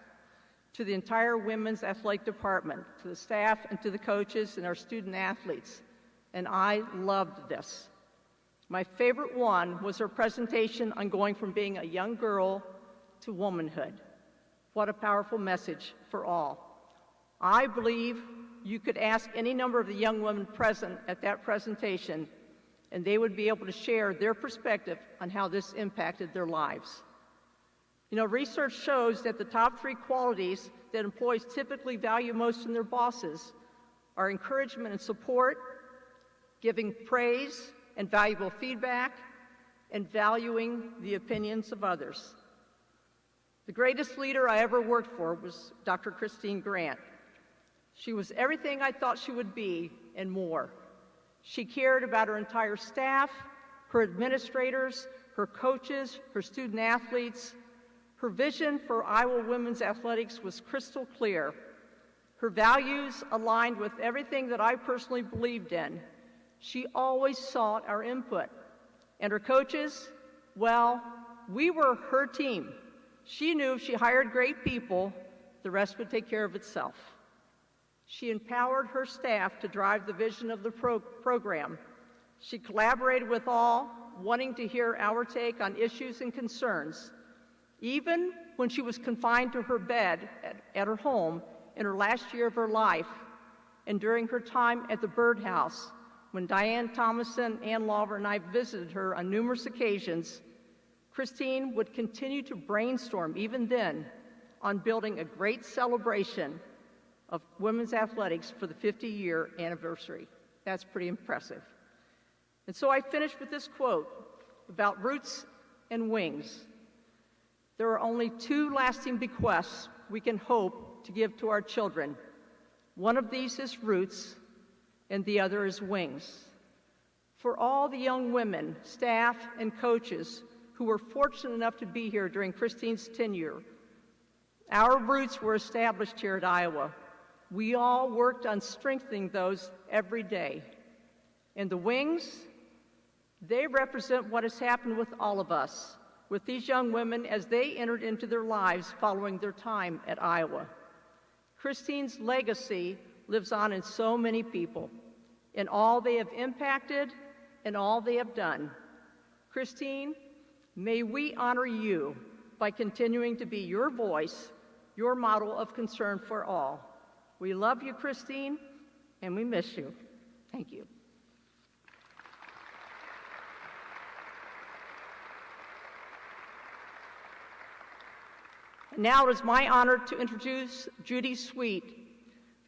to the entire women's athletic department, to the staff and to the coaches and our student athletes, and I loved this. My favorite one was her presentation on going from being a young girl to womanhood. What a powerful message for all. I believe you could ask any number of the young women present at that presentation, and they would be able to share their perspective on how this impacted their lives. You know, research shows that the top 3 qualities that employees typically value most in their bosses are encouragement and support, giving praise and valuable feedback, and valuing the opinions of others. The greatest leader I ever worked for was Dr. Christine Grant. She was everything I thought she would be and more. She cared about her entire staff, her administrators, her coaches, her student athletes. Her vision for Iowa women's athletics was crystal clear. Her values aligned with everything that I personally believed in. She always sought our input. And her coaches, well, we were her team. She knew if she hired great people, the rest would take care of itself. She empowered her staff to drive the vision of the program. She collaborated with all, wanting to hear our take on issues and concerns. Even when she was confined to her bed at her home in her last year of her life, and during her time at the Birdhouse, when Diane Thomason, Ann Lawver, and I visited her on numerous occasions, Christine would continue to brainstorm, even then, on building a great celebration of women's athletics for the 50-year anniversary. That's pretty impressive. And so I finished with this quote about roots and wings. There are only two lasting bequests we can hope to give to our children. One of these is roots, and the other is wings. For all the young women, staff, and coaches who were fortunate enough to be here during Christine's tenure, our roots were established here at Iowa. We all worked on strengthening those every day. And the wings, they represent what has happened with all of us, with these young women as they entered into their lives following their time at Iowa. Christine's legacy lives on in so many people, in all they have impacted and all they have done. Christine, may we honor you by continuing to be your voice, your model of concern for all. We love you, Christine, and we miss you. Thank you. Now it is my honor to introduce Judy Sweet.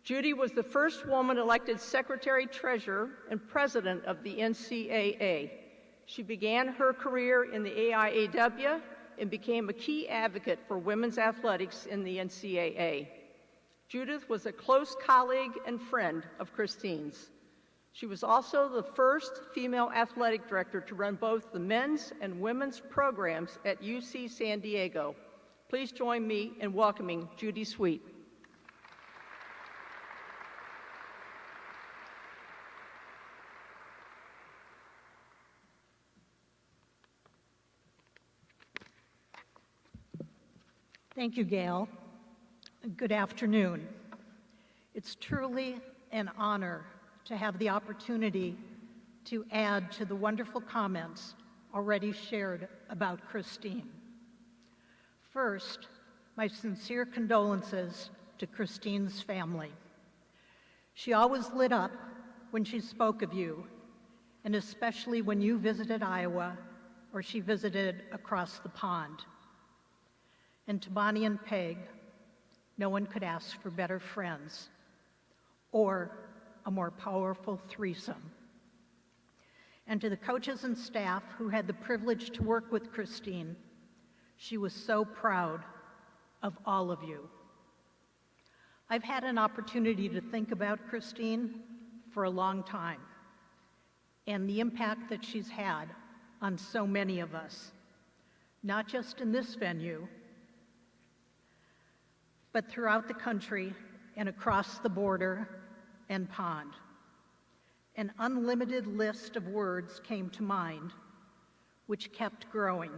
Judy was the first woman elected Secretary-Treasurer and President of the NCAA. She began her career in the AIAW and became a key advocate for women's athletics in the NCAA. Judith was a close colleague and friend of Christine's. She was also the first female athletic director to run both the men's and women's programs at UC San Diego. Please join me in welcoming Judy Sweet. Thank you, Gail. Good afternoon. It's truly an honor to have the opportunity to add to the wonderful comments already shared about Christine. First, my sincere condolences to Christine's family. She always lit up when she spoke of you, and especially when you visited Iowa or she visited across the pond. And to Bonnie and Peg, no one could ask for better friends or a more powerful threesome. And to the coaches and staff who had the privilege to work with Christine, she was so proud of all of you. I've had an opportunity to think about Christine for a long time and the impact that she's had on so many of us, not just in this venue, but throughout the country and across the border and pond. An unlimited list of words came to mind, which kept growing,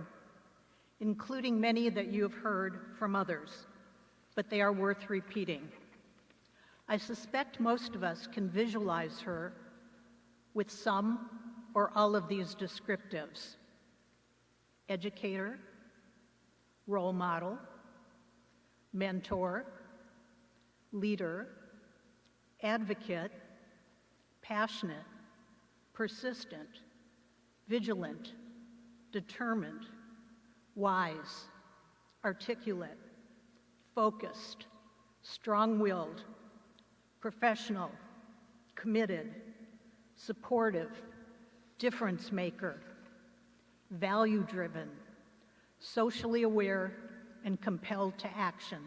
including many that you have heard from others, but they are worth repeating. I suspect most of us can visualize her with some or all of these descriptives: educator, role model, mentor, leader, advocate, passionate, persistent, vigilant, determined, wise, articulate, focused, strong-willed, professional, committed, supportive, difference maker, value-driven, socially aware and compelled to action,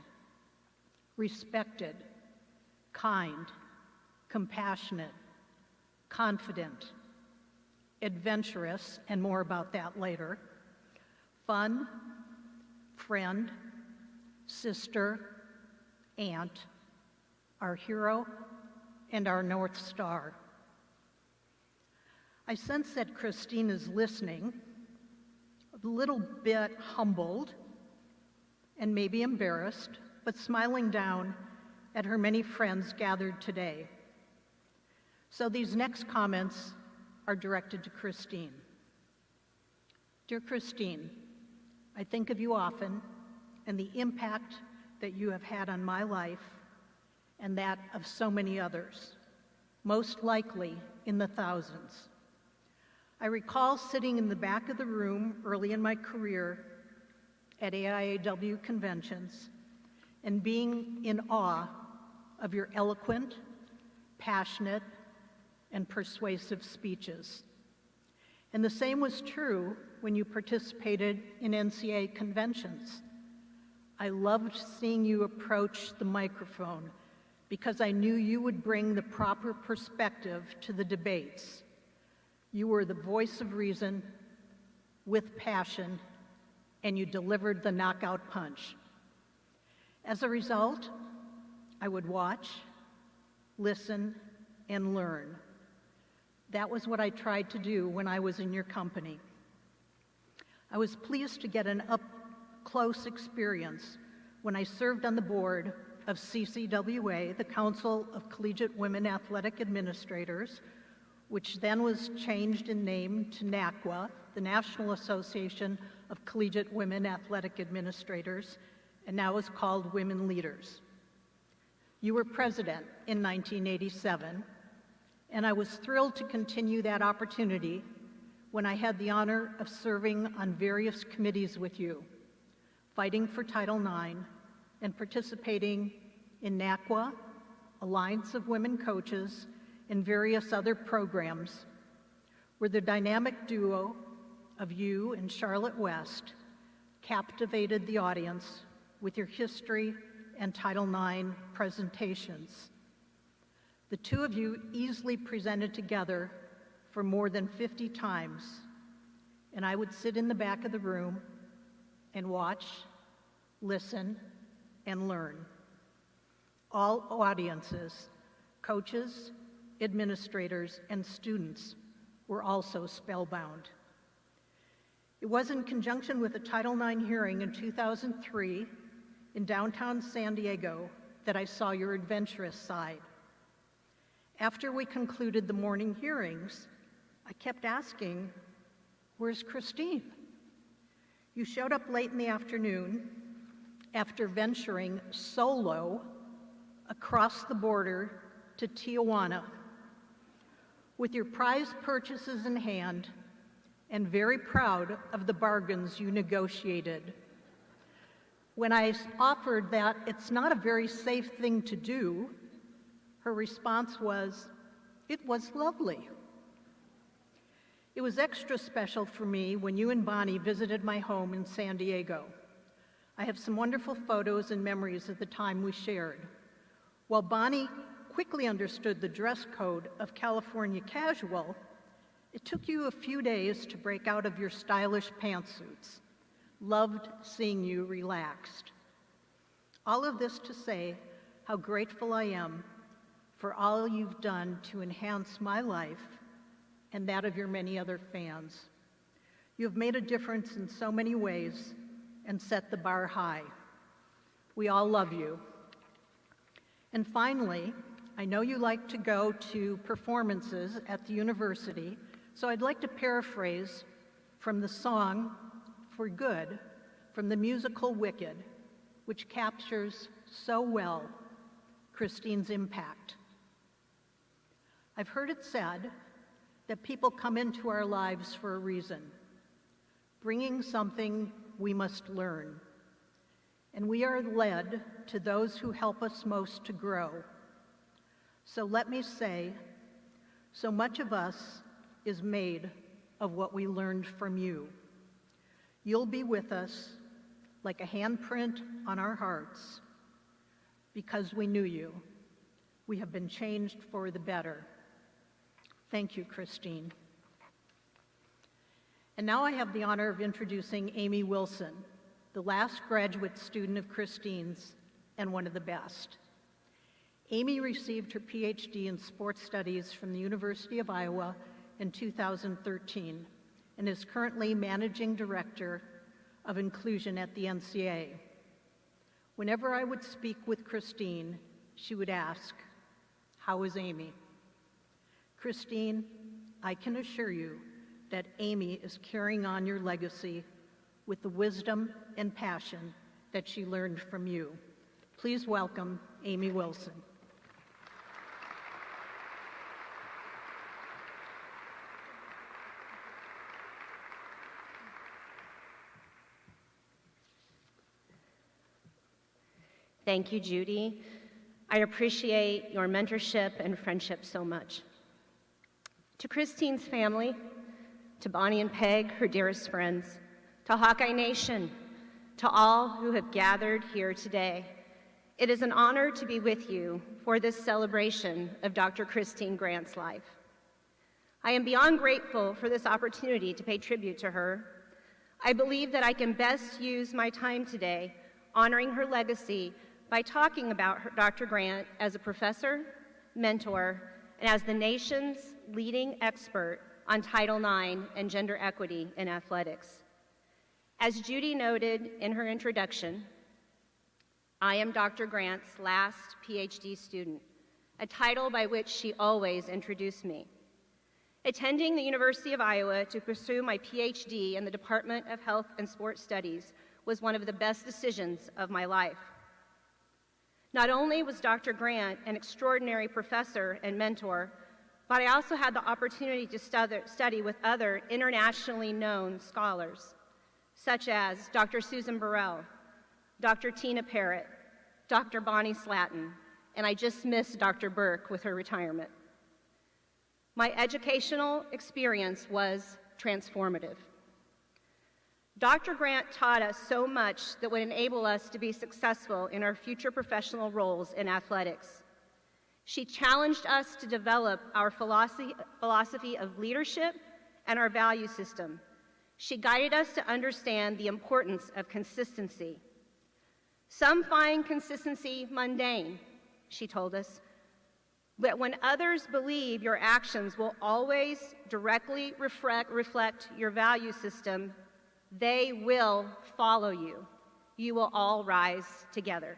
respected, kind, compassionate, confident, adventurous, and more about that later, fun, friend, sister, aunt, our hero, and our North Star. I sense that Christine is listening, a little bit humbled and maybe embarrassed, but smiling down at her many friends gathered today. So these next comments are directed to Christine. Dear Christine, I think of you often and the impact that you have had on my life and that of so many others, most likely in the thousands. I recall sitting in the back of the room early in my career at AIAW conventions and being in awe of your eloquent, passionate, and persuasive speeches. And the same was true when you participated in NCA conventions. I loved seeing you approach the microphone because I knew you would bring the proper perspective to the debates. You were the voice of reason with passion, and you delivered the knockout punch. As a result, I would watch, listen, and learn. That was what I tried to do when I was in your company. I was pleased to get an up-close experience when I served on the board of CCWA, the Council of Collegiate Women Athletic Administrators, which then was changed in name to NACWA, the National Association of Collegiate Women Athletic Administrators, and now is called Women Leaders. You were president in 1987, and I was thrilled to continue that opportunity when I had the honor of serving on various committees with you, fighting for Title IX and participating in NACWA, Alliance of Women Coaches, and various other programs, where the dynamic duo of you and Charlotte West captivated the audience with your history and Title IX presentations. The two of you easily presented together for more than 50 times, and I would sit in the back of the room and watch, listen, and learn. All audiences, coaches, administrators, and students were also spellbound. It was in conjunction with a Title IX hearing in 2003 in downtown San Diego that I saw your adventurous side. After we concluded the morning hearings, I kept asking, "Where's Christine?" You showed up late in the afternoon after venturing solo across the border to Tijuana with your prize purchases in hand and very proud of the bargains you negotiated. When I offered that it's not a very safe thing to do, her response was, "It was lovely." It was extra special for me when you and Bonnie visited my home in San Diego. I have some wonderful photos and memories of the time we shared. While Bonnie quickly understood the dress code of California casual, it took you a few days to break out of your stylish pantsuits. Loved seeing you relaxed. All of this to say how grateful I am for all you've done to enhance my life and that of your many other fans. You have made a difference in so many ways and set the bar high. We all love you. And finally, I know you like to go to performances at the university, so I'd like to paraphrase from the song For Good from the musical Wicked, which captures so well Christine's impact. I've heard it said that people come into our lives for a reason, bringing something we must learn. And we are led to those who help us most to grow. So let me say, so much of us is made of what we learned from you. You'll be with us like a handprint on our hearts because we knew you. We have been changed for the better. Thank you, Christine. And now I have the honor of introducing Amy Wilson, the last graduate student of Christine's and one of the best. Amy received her PhD in sports studies from the University of Iowa in 2013 and is currently Managing Director of Inclusion at the NCAA. Whenever I would speak with Christine, she would ask, "How is Amy?" Christine, I can assure you that Amy is carrying on your legacy with the wisdom and passion that she learned from you. Please welcome Amy Wilson. Thank you, Judy. I appreciate your mentorship and friendship so much. To Christine's family, to Bonnie and Peg, her dearest friends, to Hawkeye Nation, to all who have gathered here today, it is an honor to be with you for this celebration of Dr. Christine Grant's life. I am beyond grateful for this opportunity to pay tribute to her. I believe that I can best use my time today honoring her legacy by talking about Dr. Grant as a professor, mentor, and as the nation's leading expert on Title IX and gender equity in athletics. As Judy noted in her introduction, I am Dr. Grant's last PhD student, a title by which she always introduced me. Attending the University of Iowa to pursue my PhD in the Department of Health and Sports Studies was one of the best decisions of my life. Not only was Dr. Grant an extraordinary professor and mentor, but I also had the opportunity to study with other internationally known scholars, such as Dr. Susan Burrell, Dr. Tina Parrott, Dr. Bonnie Slatton, and I just missed Dr. Burke with her retirement. My educational experience was transformative. Dr. Grant taught us so much that would enable us to be successful in our future professional roles in athletics. She challenged us to develop our philosophy of leadership and our value system. She guided us to understand the importance of consistency. Some find consistency mundane, she told us, but when others believe your actions will always directly reflect your value system, they will follow you. You will all rise together.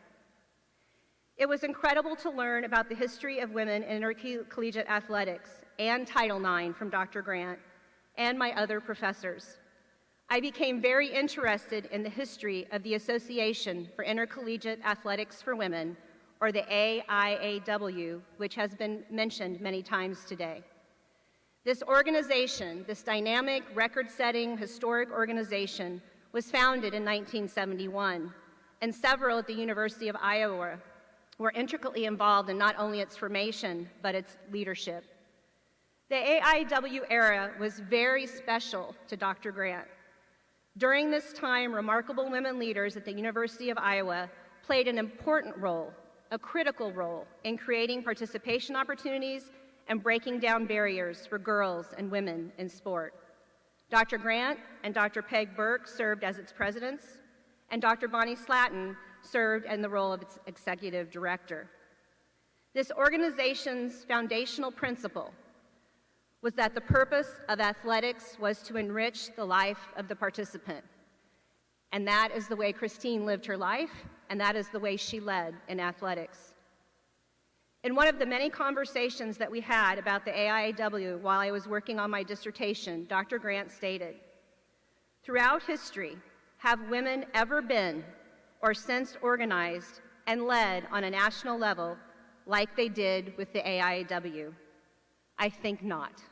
It was incredible to learn about the history of women in intercollegiate athletics and Title IX from Dr. Grant and my other professors. I became very interested in the history of the Association for Intercollegiate Athletics for Women, or the AIAW, which has been mentioned many times today. This organization, this dynamic, record-setting, historic organization, was founded in 1971, and several at the University of Iowa were intricately involved in not only its formation, but its leadership. The AIW era was very special to Dr. Grant. During this time, remarkable women leaders at the University of Iowa played an important role, a critical role, in creating participation opportunities and breaking down barriers for girls and women in sport. Dr. Grant and Dr. Peg Burke served as its presidents, and Dr. Bonnie Slatton served in the role of its executive director. This organization's foundational principle was that the purpose of athletics was to enrich the life of the participant. And that is the way Christine lived her life, and that is the way she led in athletics. In one of the many conversations that we had about the AIAW while I was working on my dissertation, Dr. Grant stated, "Throughout history, have women ever been or since organized and led on a national level like they did with the AIAW? I think not."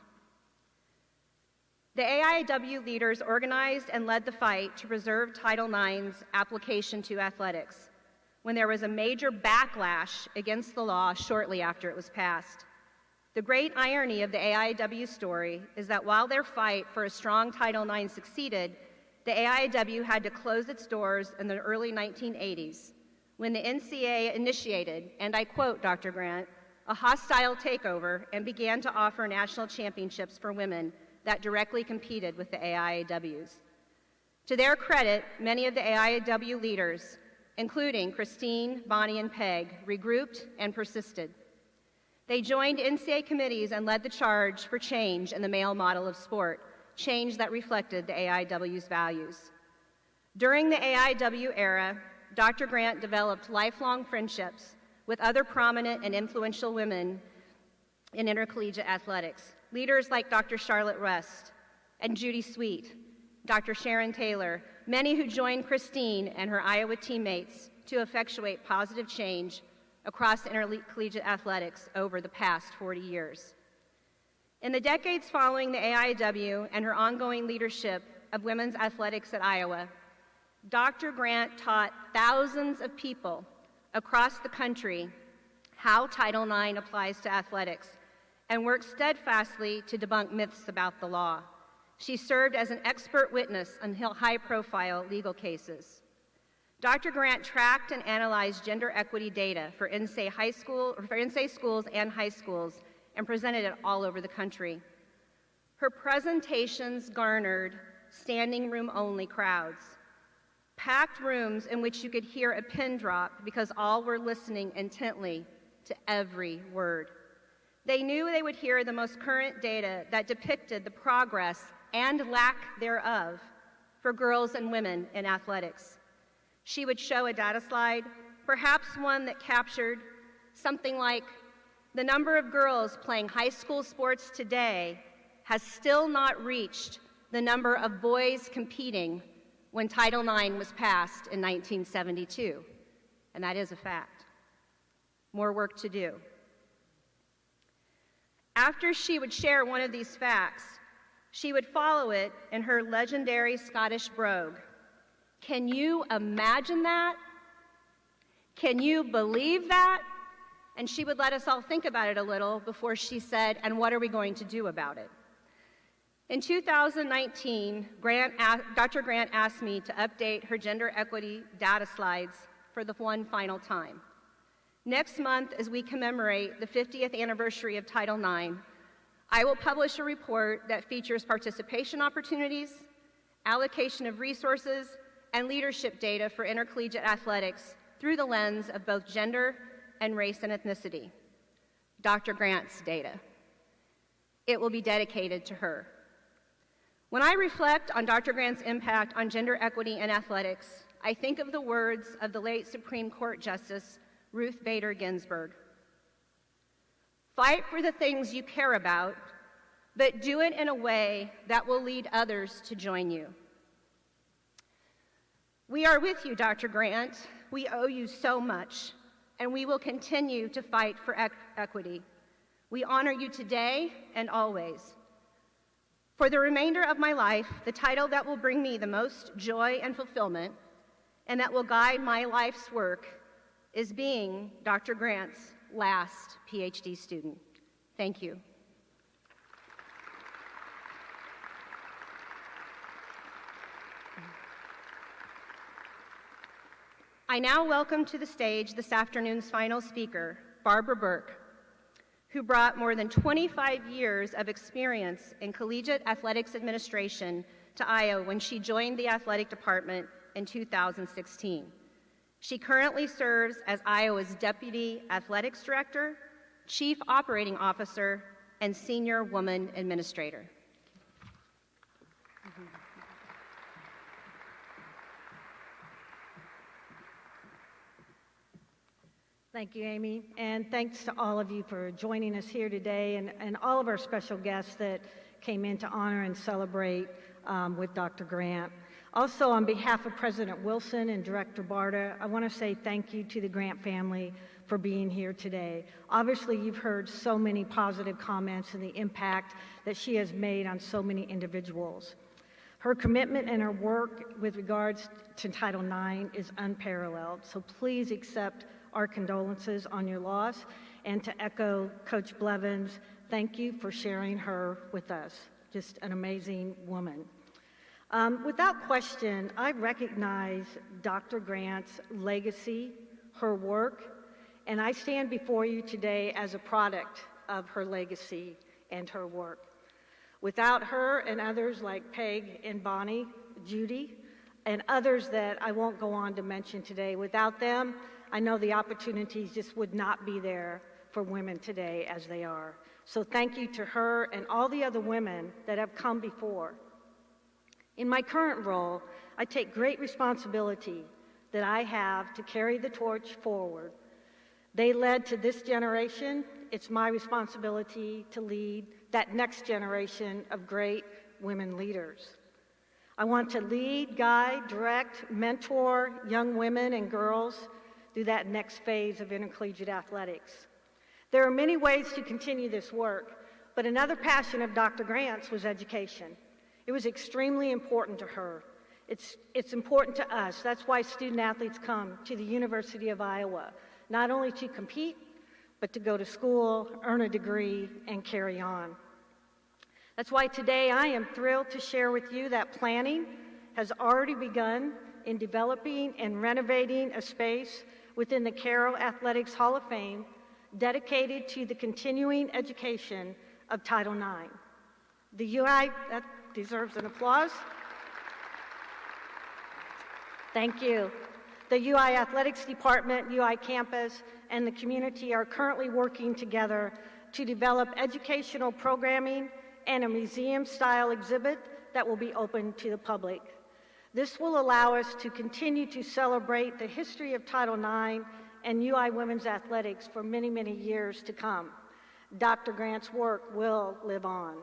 The AIAW leaders organized and led the fight to preserve Title IX's application to athletics when there was a major backlash against the law shortly after it was passed. The great irony of the AIAW story is that while their fight for a strong Title IX succeeded, the AIAW had to close its doors in the early 1980s when the NCAA initiated, and I quote Dr. Grant, a hostile takeover and began to offer national championships for women that directly competed with the AIAWs. To their credit, many of the AIAW leaders including Christine, Bonnie, and Peg, regrouped and persisted. They joined NCAA committees and led the charge for change in the male model of sport, change that reflected the AIW's values. During the AIW era, Dr. Grant developed lifelong friendships with other prominent and influential women in intercollegiate athletics, leaders like Dr. Charlotte Rust and Judy Sweet, Dr. Sharon Taylor, many who joined Christine and her Iowa teammates to effectuate positive change across intercollegiate athletics over the past 40 years. In the decades following the AIW and her ongoing leadership of women's athletics at Iowa, Dr. Grant taught thousands of people across the country how Title IX applies to athletics and worked steadfastly to debunk myths about the law. She served as an expert witness on high-profile legal cases. Dr. Grant tracked and analyzed gender equity data for NCAA schools and high schools and presented it all over the country. Her presentations garnered standing room only crowds, packed rooms in which you could hear a pin drop because all were listening intently to every word. They knew they would hear the most current data that depicted the progress and lack thereof for girls and women in athletics. She would show a data slide, perhaps one that captured something like the number of girls playing high school sports today has still not reached the number of boys competing when Title IX was passed in 1972. And that is a fact. More work to do. After she would share one of these facts, she would follow it in her legendary Scottish brogue. Can you imagine that? Can you believe that? And she would let us all think about it a little before she said, and what are we going to do about it? In 2019, Dr. Grant asked me to update her gender equity data slides for the one final time. Next month, as we commemorate the 50th anniversary of Title IX, I will publish a report that features participation opportunities, allocation of resources, and leadership data for intercollegiate athletics through the lens of both gender and race and ethnicity. Dr. Grant's data. It will be dedicated to her. When I reflect on Dr. Grant's impact on gender equity in athletics, I think of the words of the late Supreme Court Justice Ruth Bader Ginsburg. Fight for the things you care about, but do it in a way that will lead others to join you. We are with you, Dr. Grant. We owe you so much, and we will continue to fight for equity. We honor you today and always. For the remainder of my life, the title that will bring me the most joy and fulfillment and that will guide my life's work is being Dr. Grant's last PhD student. Thank you. I now welcome to the stage this afternoon's final speaker, Barbara Burke, who brought more than 25 years of experience in collegiate athletics administration to Iowa when she joined the athletic department in 2016. She currently serves as Iowa's Deputy Athletics Director, Chief Operating Officer, and Senior Woman Administrator. Thank you, Amy, and thanks to all of you for joining us here today and all of our special guests that came in to honor and celebrate with Dr. Grant. Also, on behalf of President Wilson and Director Barta, I want to say thank you to the Grant family for being here today. Obviously, you've heard so many positive comments and the impact that she has made on so many individuals. Her commitment and her work with regards to Title IX is unparalleled, so please accept our condolences on your loss, and to echo Coach Blevins, thank you for sharing her with us. Just an amazing woman. Without question, I recognize Dr. Grant's legacy, her work, and I stand before you today as a product of her legacy and her work. Without her and others like Peg and Bonnie, Judy, and others that I won't go on to mention today. Without them, I know the opportunities just would not be there for women today as they are. So thank you to her and all the other women that have come before. In my current role, I take great responsibility that I have to carry the torch forward. They led to this generation. It's my responsibility to lead that next generation of great women leaders. I want to lead, guide, direct, mentor young women and girls through that next phase of intercollegiate athletics. There are many ways to continue this work, but another passion of Dr. Grant's was education. It was extremely important to her. It's important to us. That's why student athletes come to the University of Iowa, not only to compete, but to go to school, earn a degree, and carry on. That's why today I am thrilled to share with you that planning has already begun in developing and renovating a space within the Carroll Athletics Hall of Fame dedicated to the continuing education of Title IX. The UI, that deserves an applause. Thank you. The UI Athletics Department, UI Campus, and the community are currently working together to develop educational programming and a museum-style exhibit that will be open to the public. This will allow us to continue to celebrate the history of Title IX and UI women's athletics for many, many years to come. Dr. Grant's work will live on.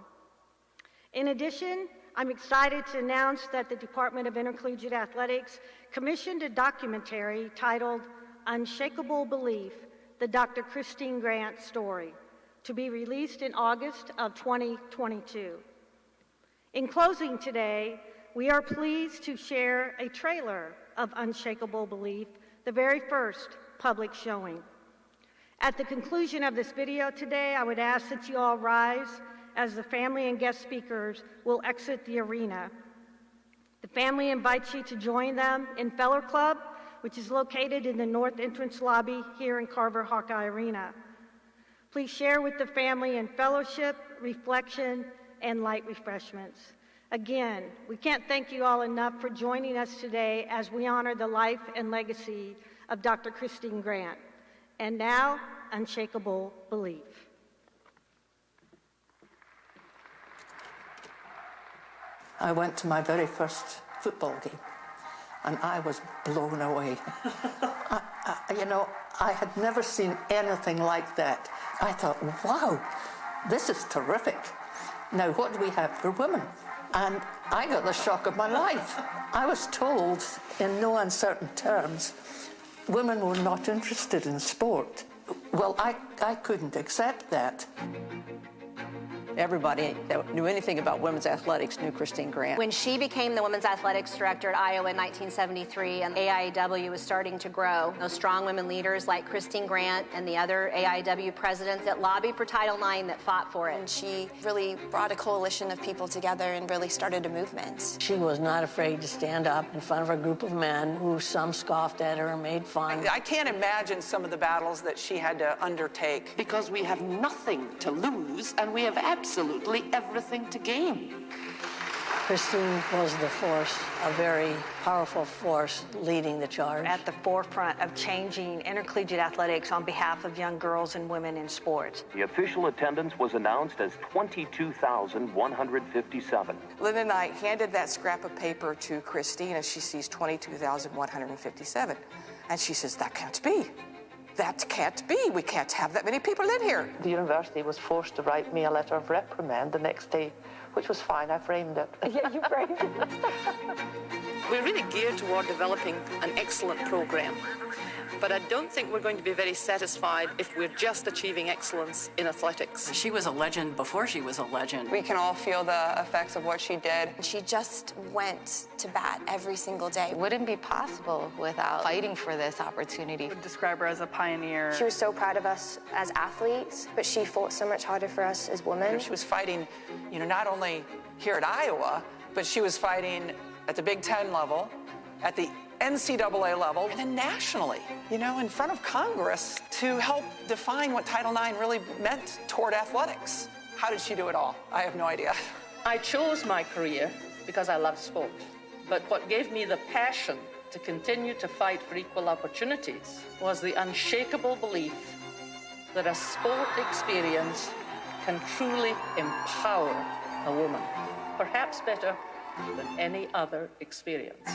In addition, I'm excited to announce that the Department of Intercollegiate Athletics commissioned a documentary titled Unshakable Belief, the Dr. Christine Grant Story, to be released in August of 2022. In closing today, we are pleased to share a trailer of Unshakable Belief, the very first public showing. At the conclusion of this video today, I would ask that you all rise as the family and guest speakers will exit the arena. The family invites you to join them in Feller Club, which is located in the north entrance lobby here in Carver Hawkeye Arena. Please share with the family in fellowship, reflection, and light refreshments. Again, we can't thank you all enough for joining us today as we honor the life and legacy of Dr. Christine Grant. And now, Unshakable Belief. I went to my very first football game, and I was blown away. I had never seen anything like that. I thought, wow, this is terrific. Now, what do we have for women? And I got the shock of my life. I was told, in no uncertain terms, women were not interested in sport. Well, I couldn't accept that. Everybody that knew anything about women's athletics knew Christine Grant. When she became the women's athletics director at Iowa in 1973 and AIAW was starting to grow, those strong women leaders like Christine Grant and the other AIAW presidents that lobbied for Title IX that fought for it. And she really brought a coalition of people together and really started a movement. She was not afraid to stand up in front of a group of men who some scoffed at her and made fun. I can't imagine some of the battles that she had to undertake. Because we have nothing to lose and we have absolutely everything to gain. Christine was the force, a very powerful force leading the charge. At the forefront of changing intercollegiate athletics on behalf of young girls and women in sports. The official attendance was announced as 22,157. Linda and I handed that scrap of paper to Christine as she sees 22,157. And she says, that can't be. That can't be. We can't have that many people in here. The university was forced to write me a letter of reprimand the next day, which was fine. I framed it. Yeah, you framed it. We're really geared toward developing an excellent program. But I don't think we're going to be very satisfied if we're just achieving excellence in athletics. She was a legend before she was a legend. We can all feel the effects of what she did. She just went to bat every single day. It wouldn't be possible without fighting for this opportunity. I would describe her as a pioneer. She was so proud of us as athletes, but she fought so much harder for us as women. She was fighting, not only here at Iowa, but she was fighting at the Big Ten level, at the NCAA level, and then nationally, in front of Congress to help define what Title IX really meant toward athletics. How did she do it all? I have no idea. I chose my career because I love sport. But what gave me the passion to continue to fight for equal opportunities was the unshakable belief that a sport experience can truly empower a woman, perhaps better than any other experience.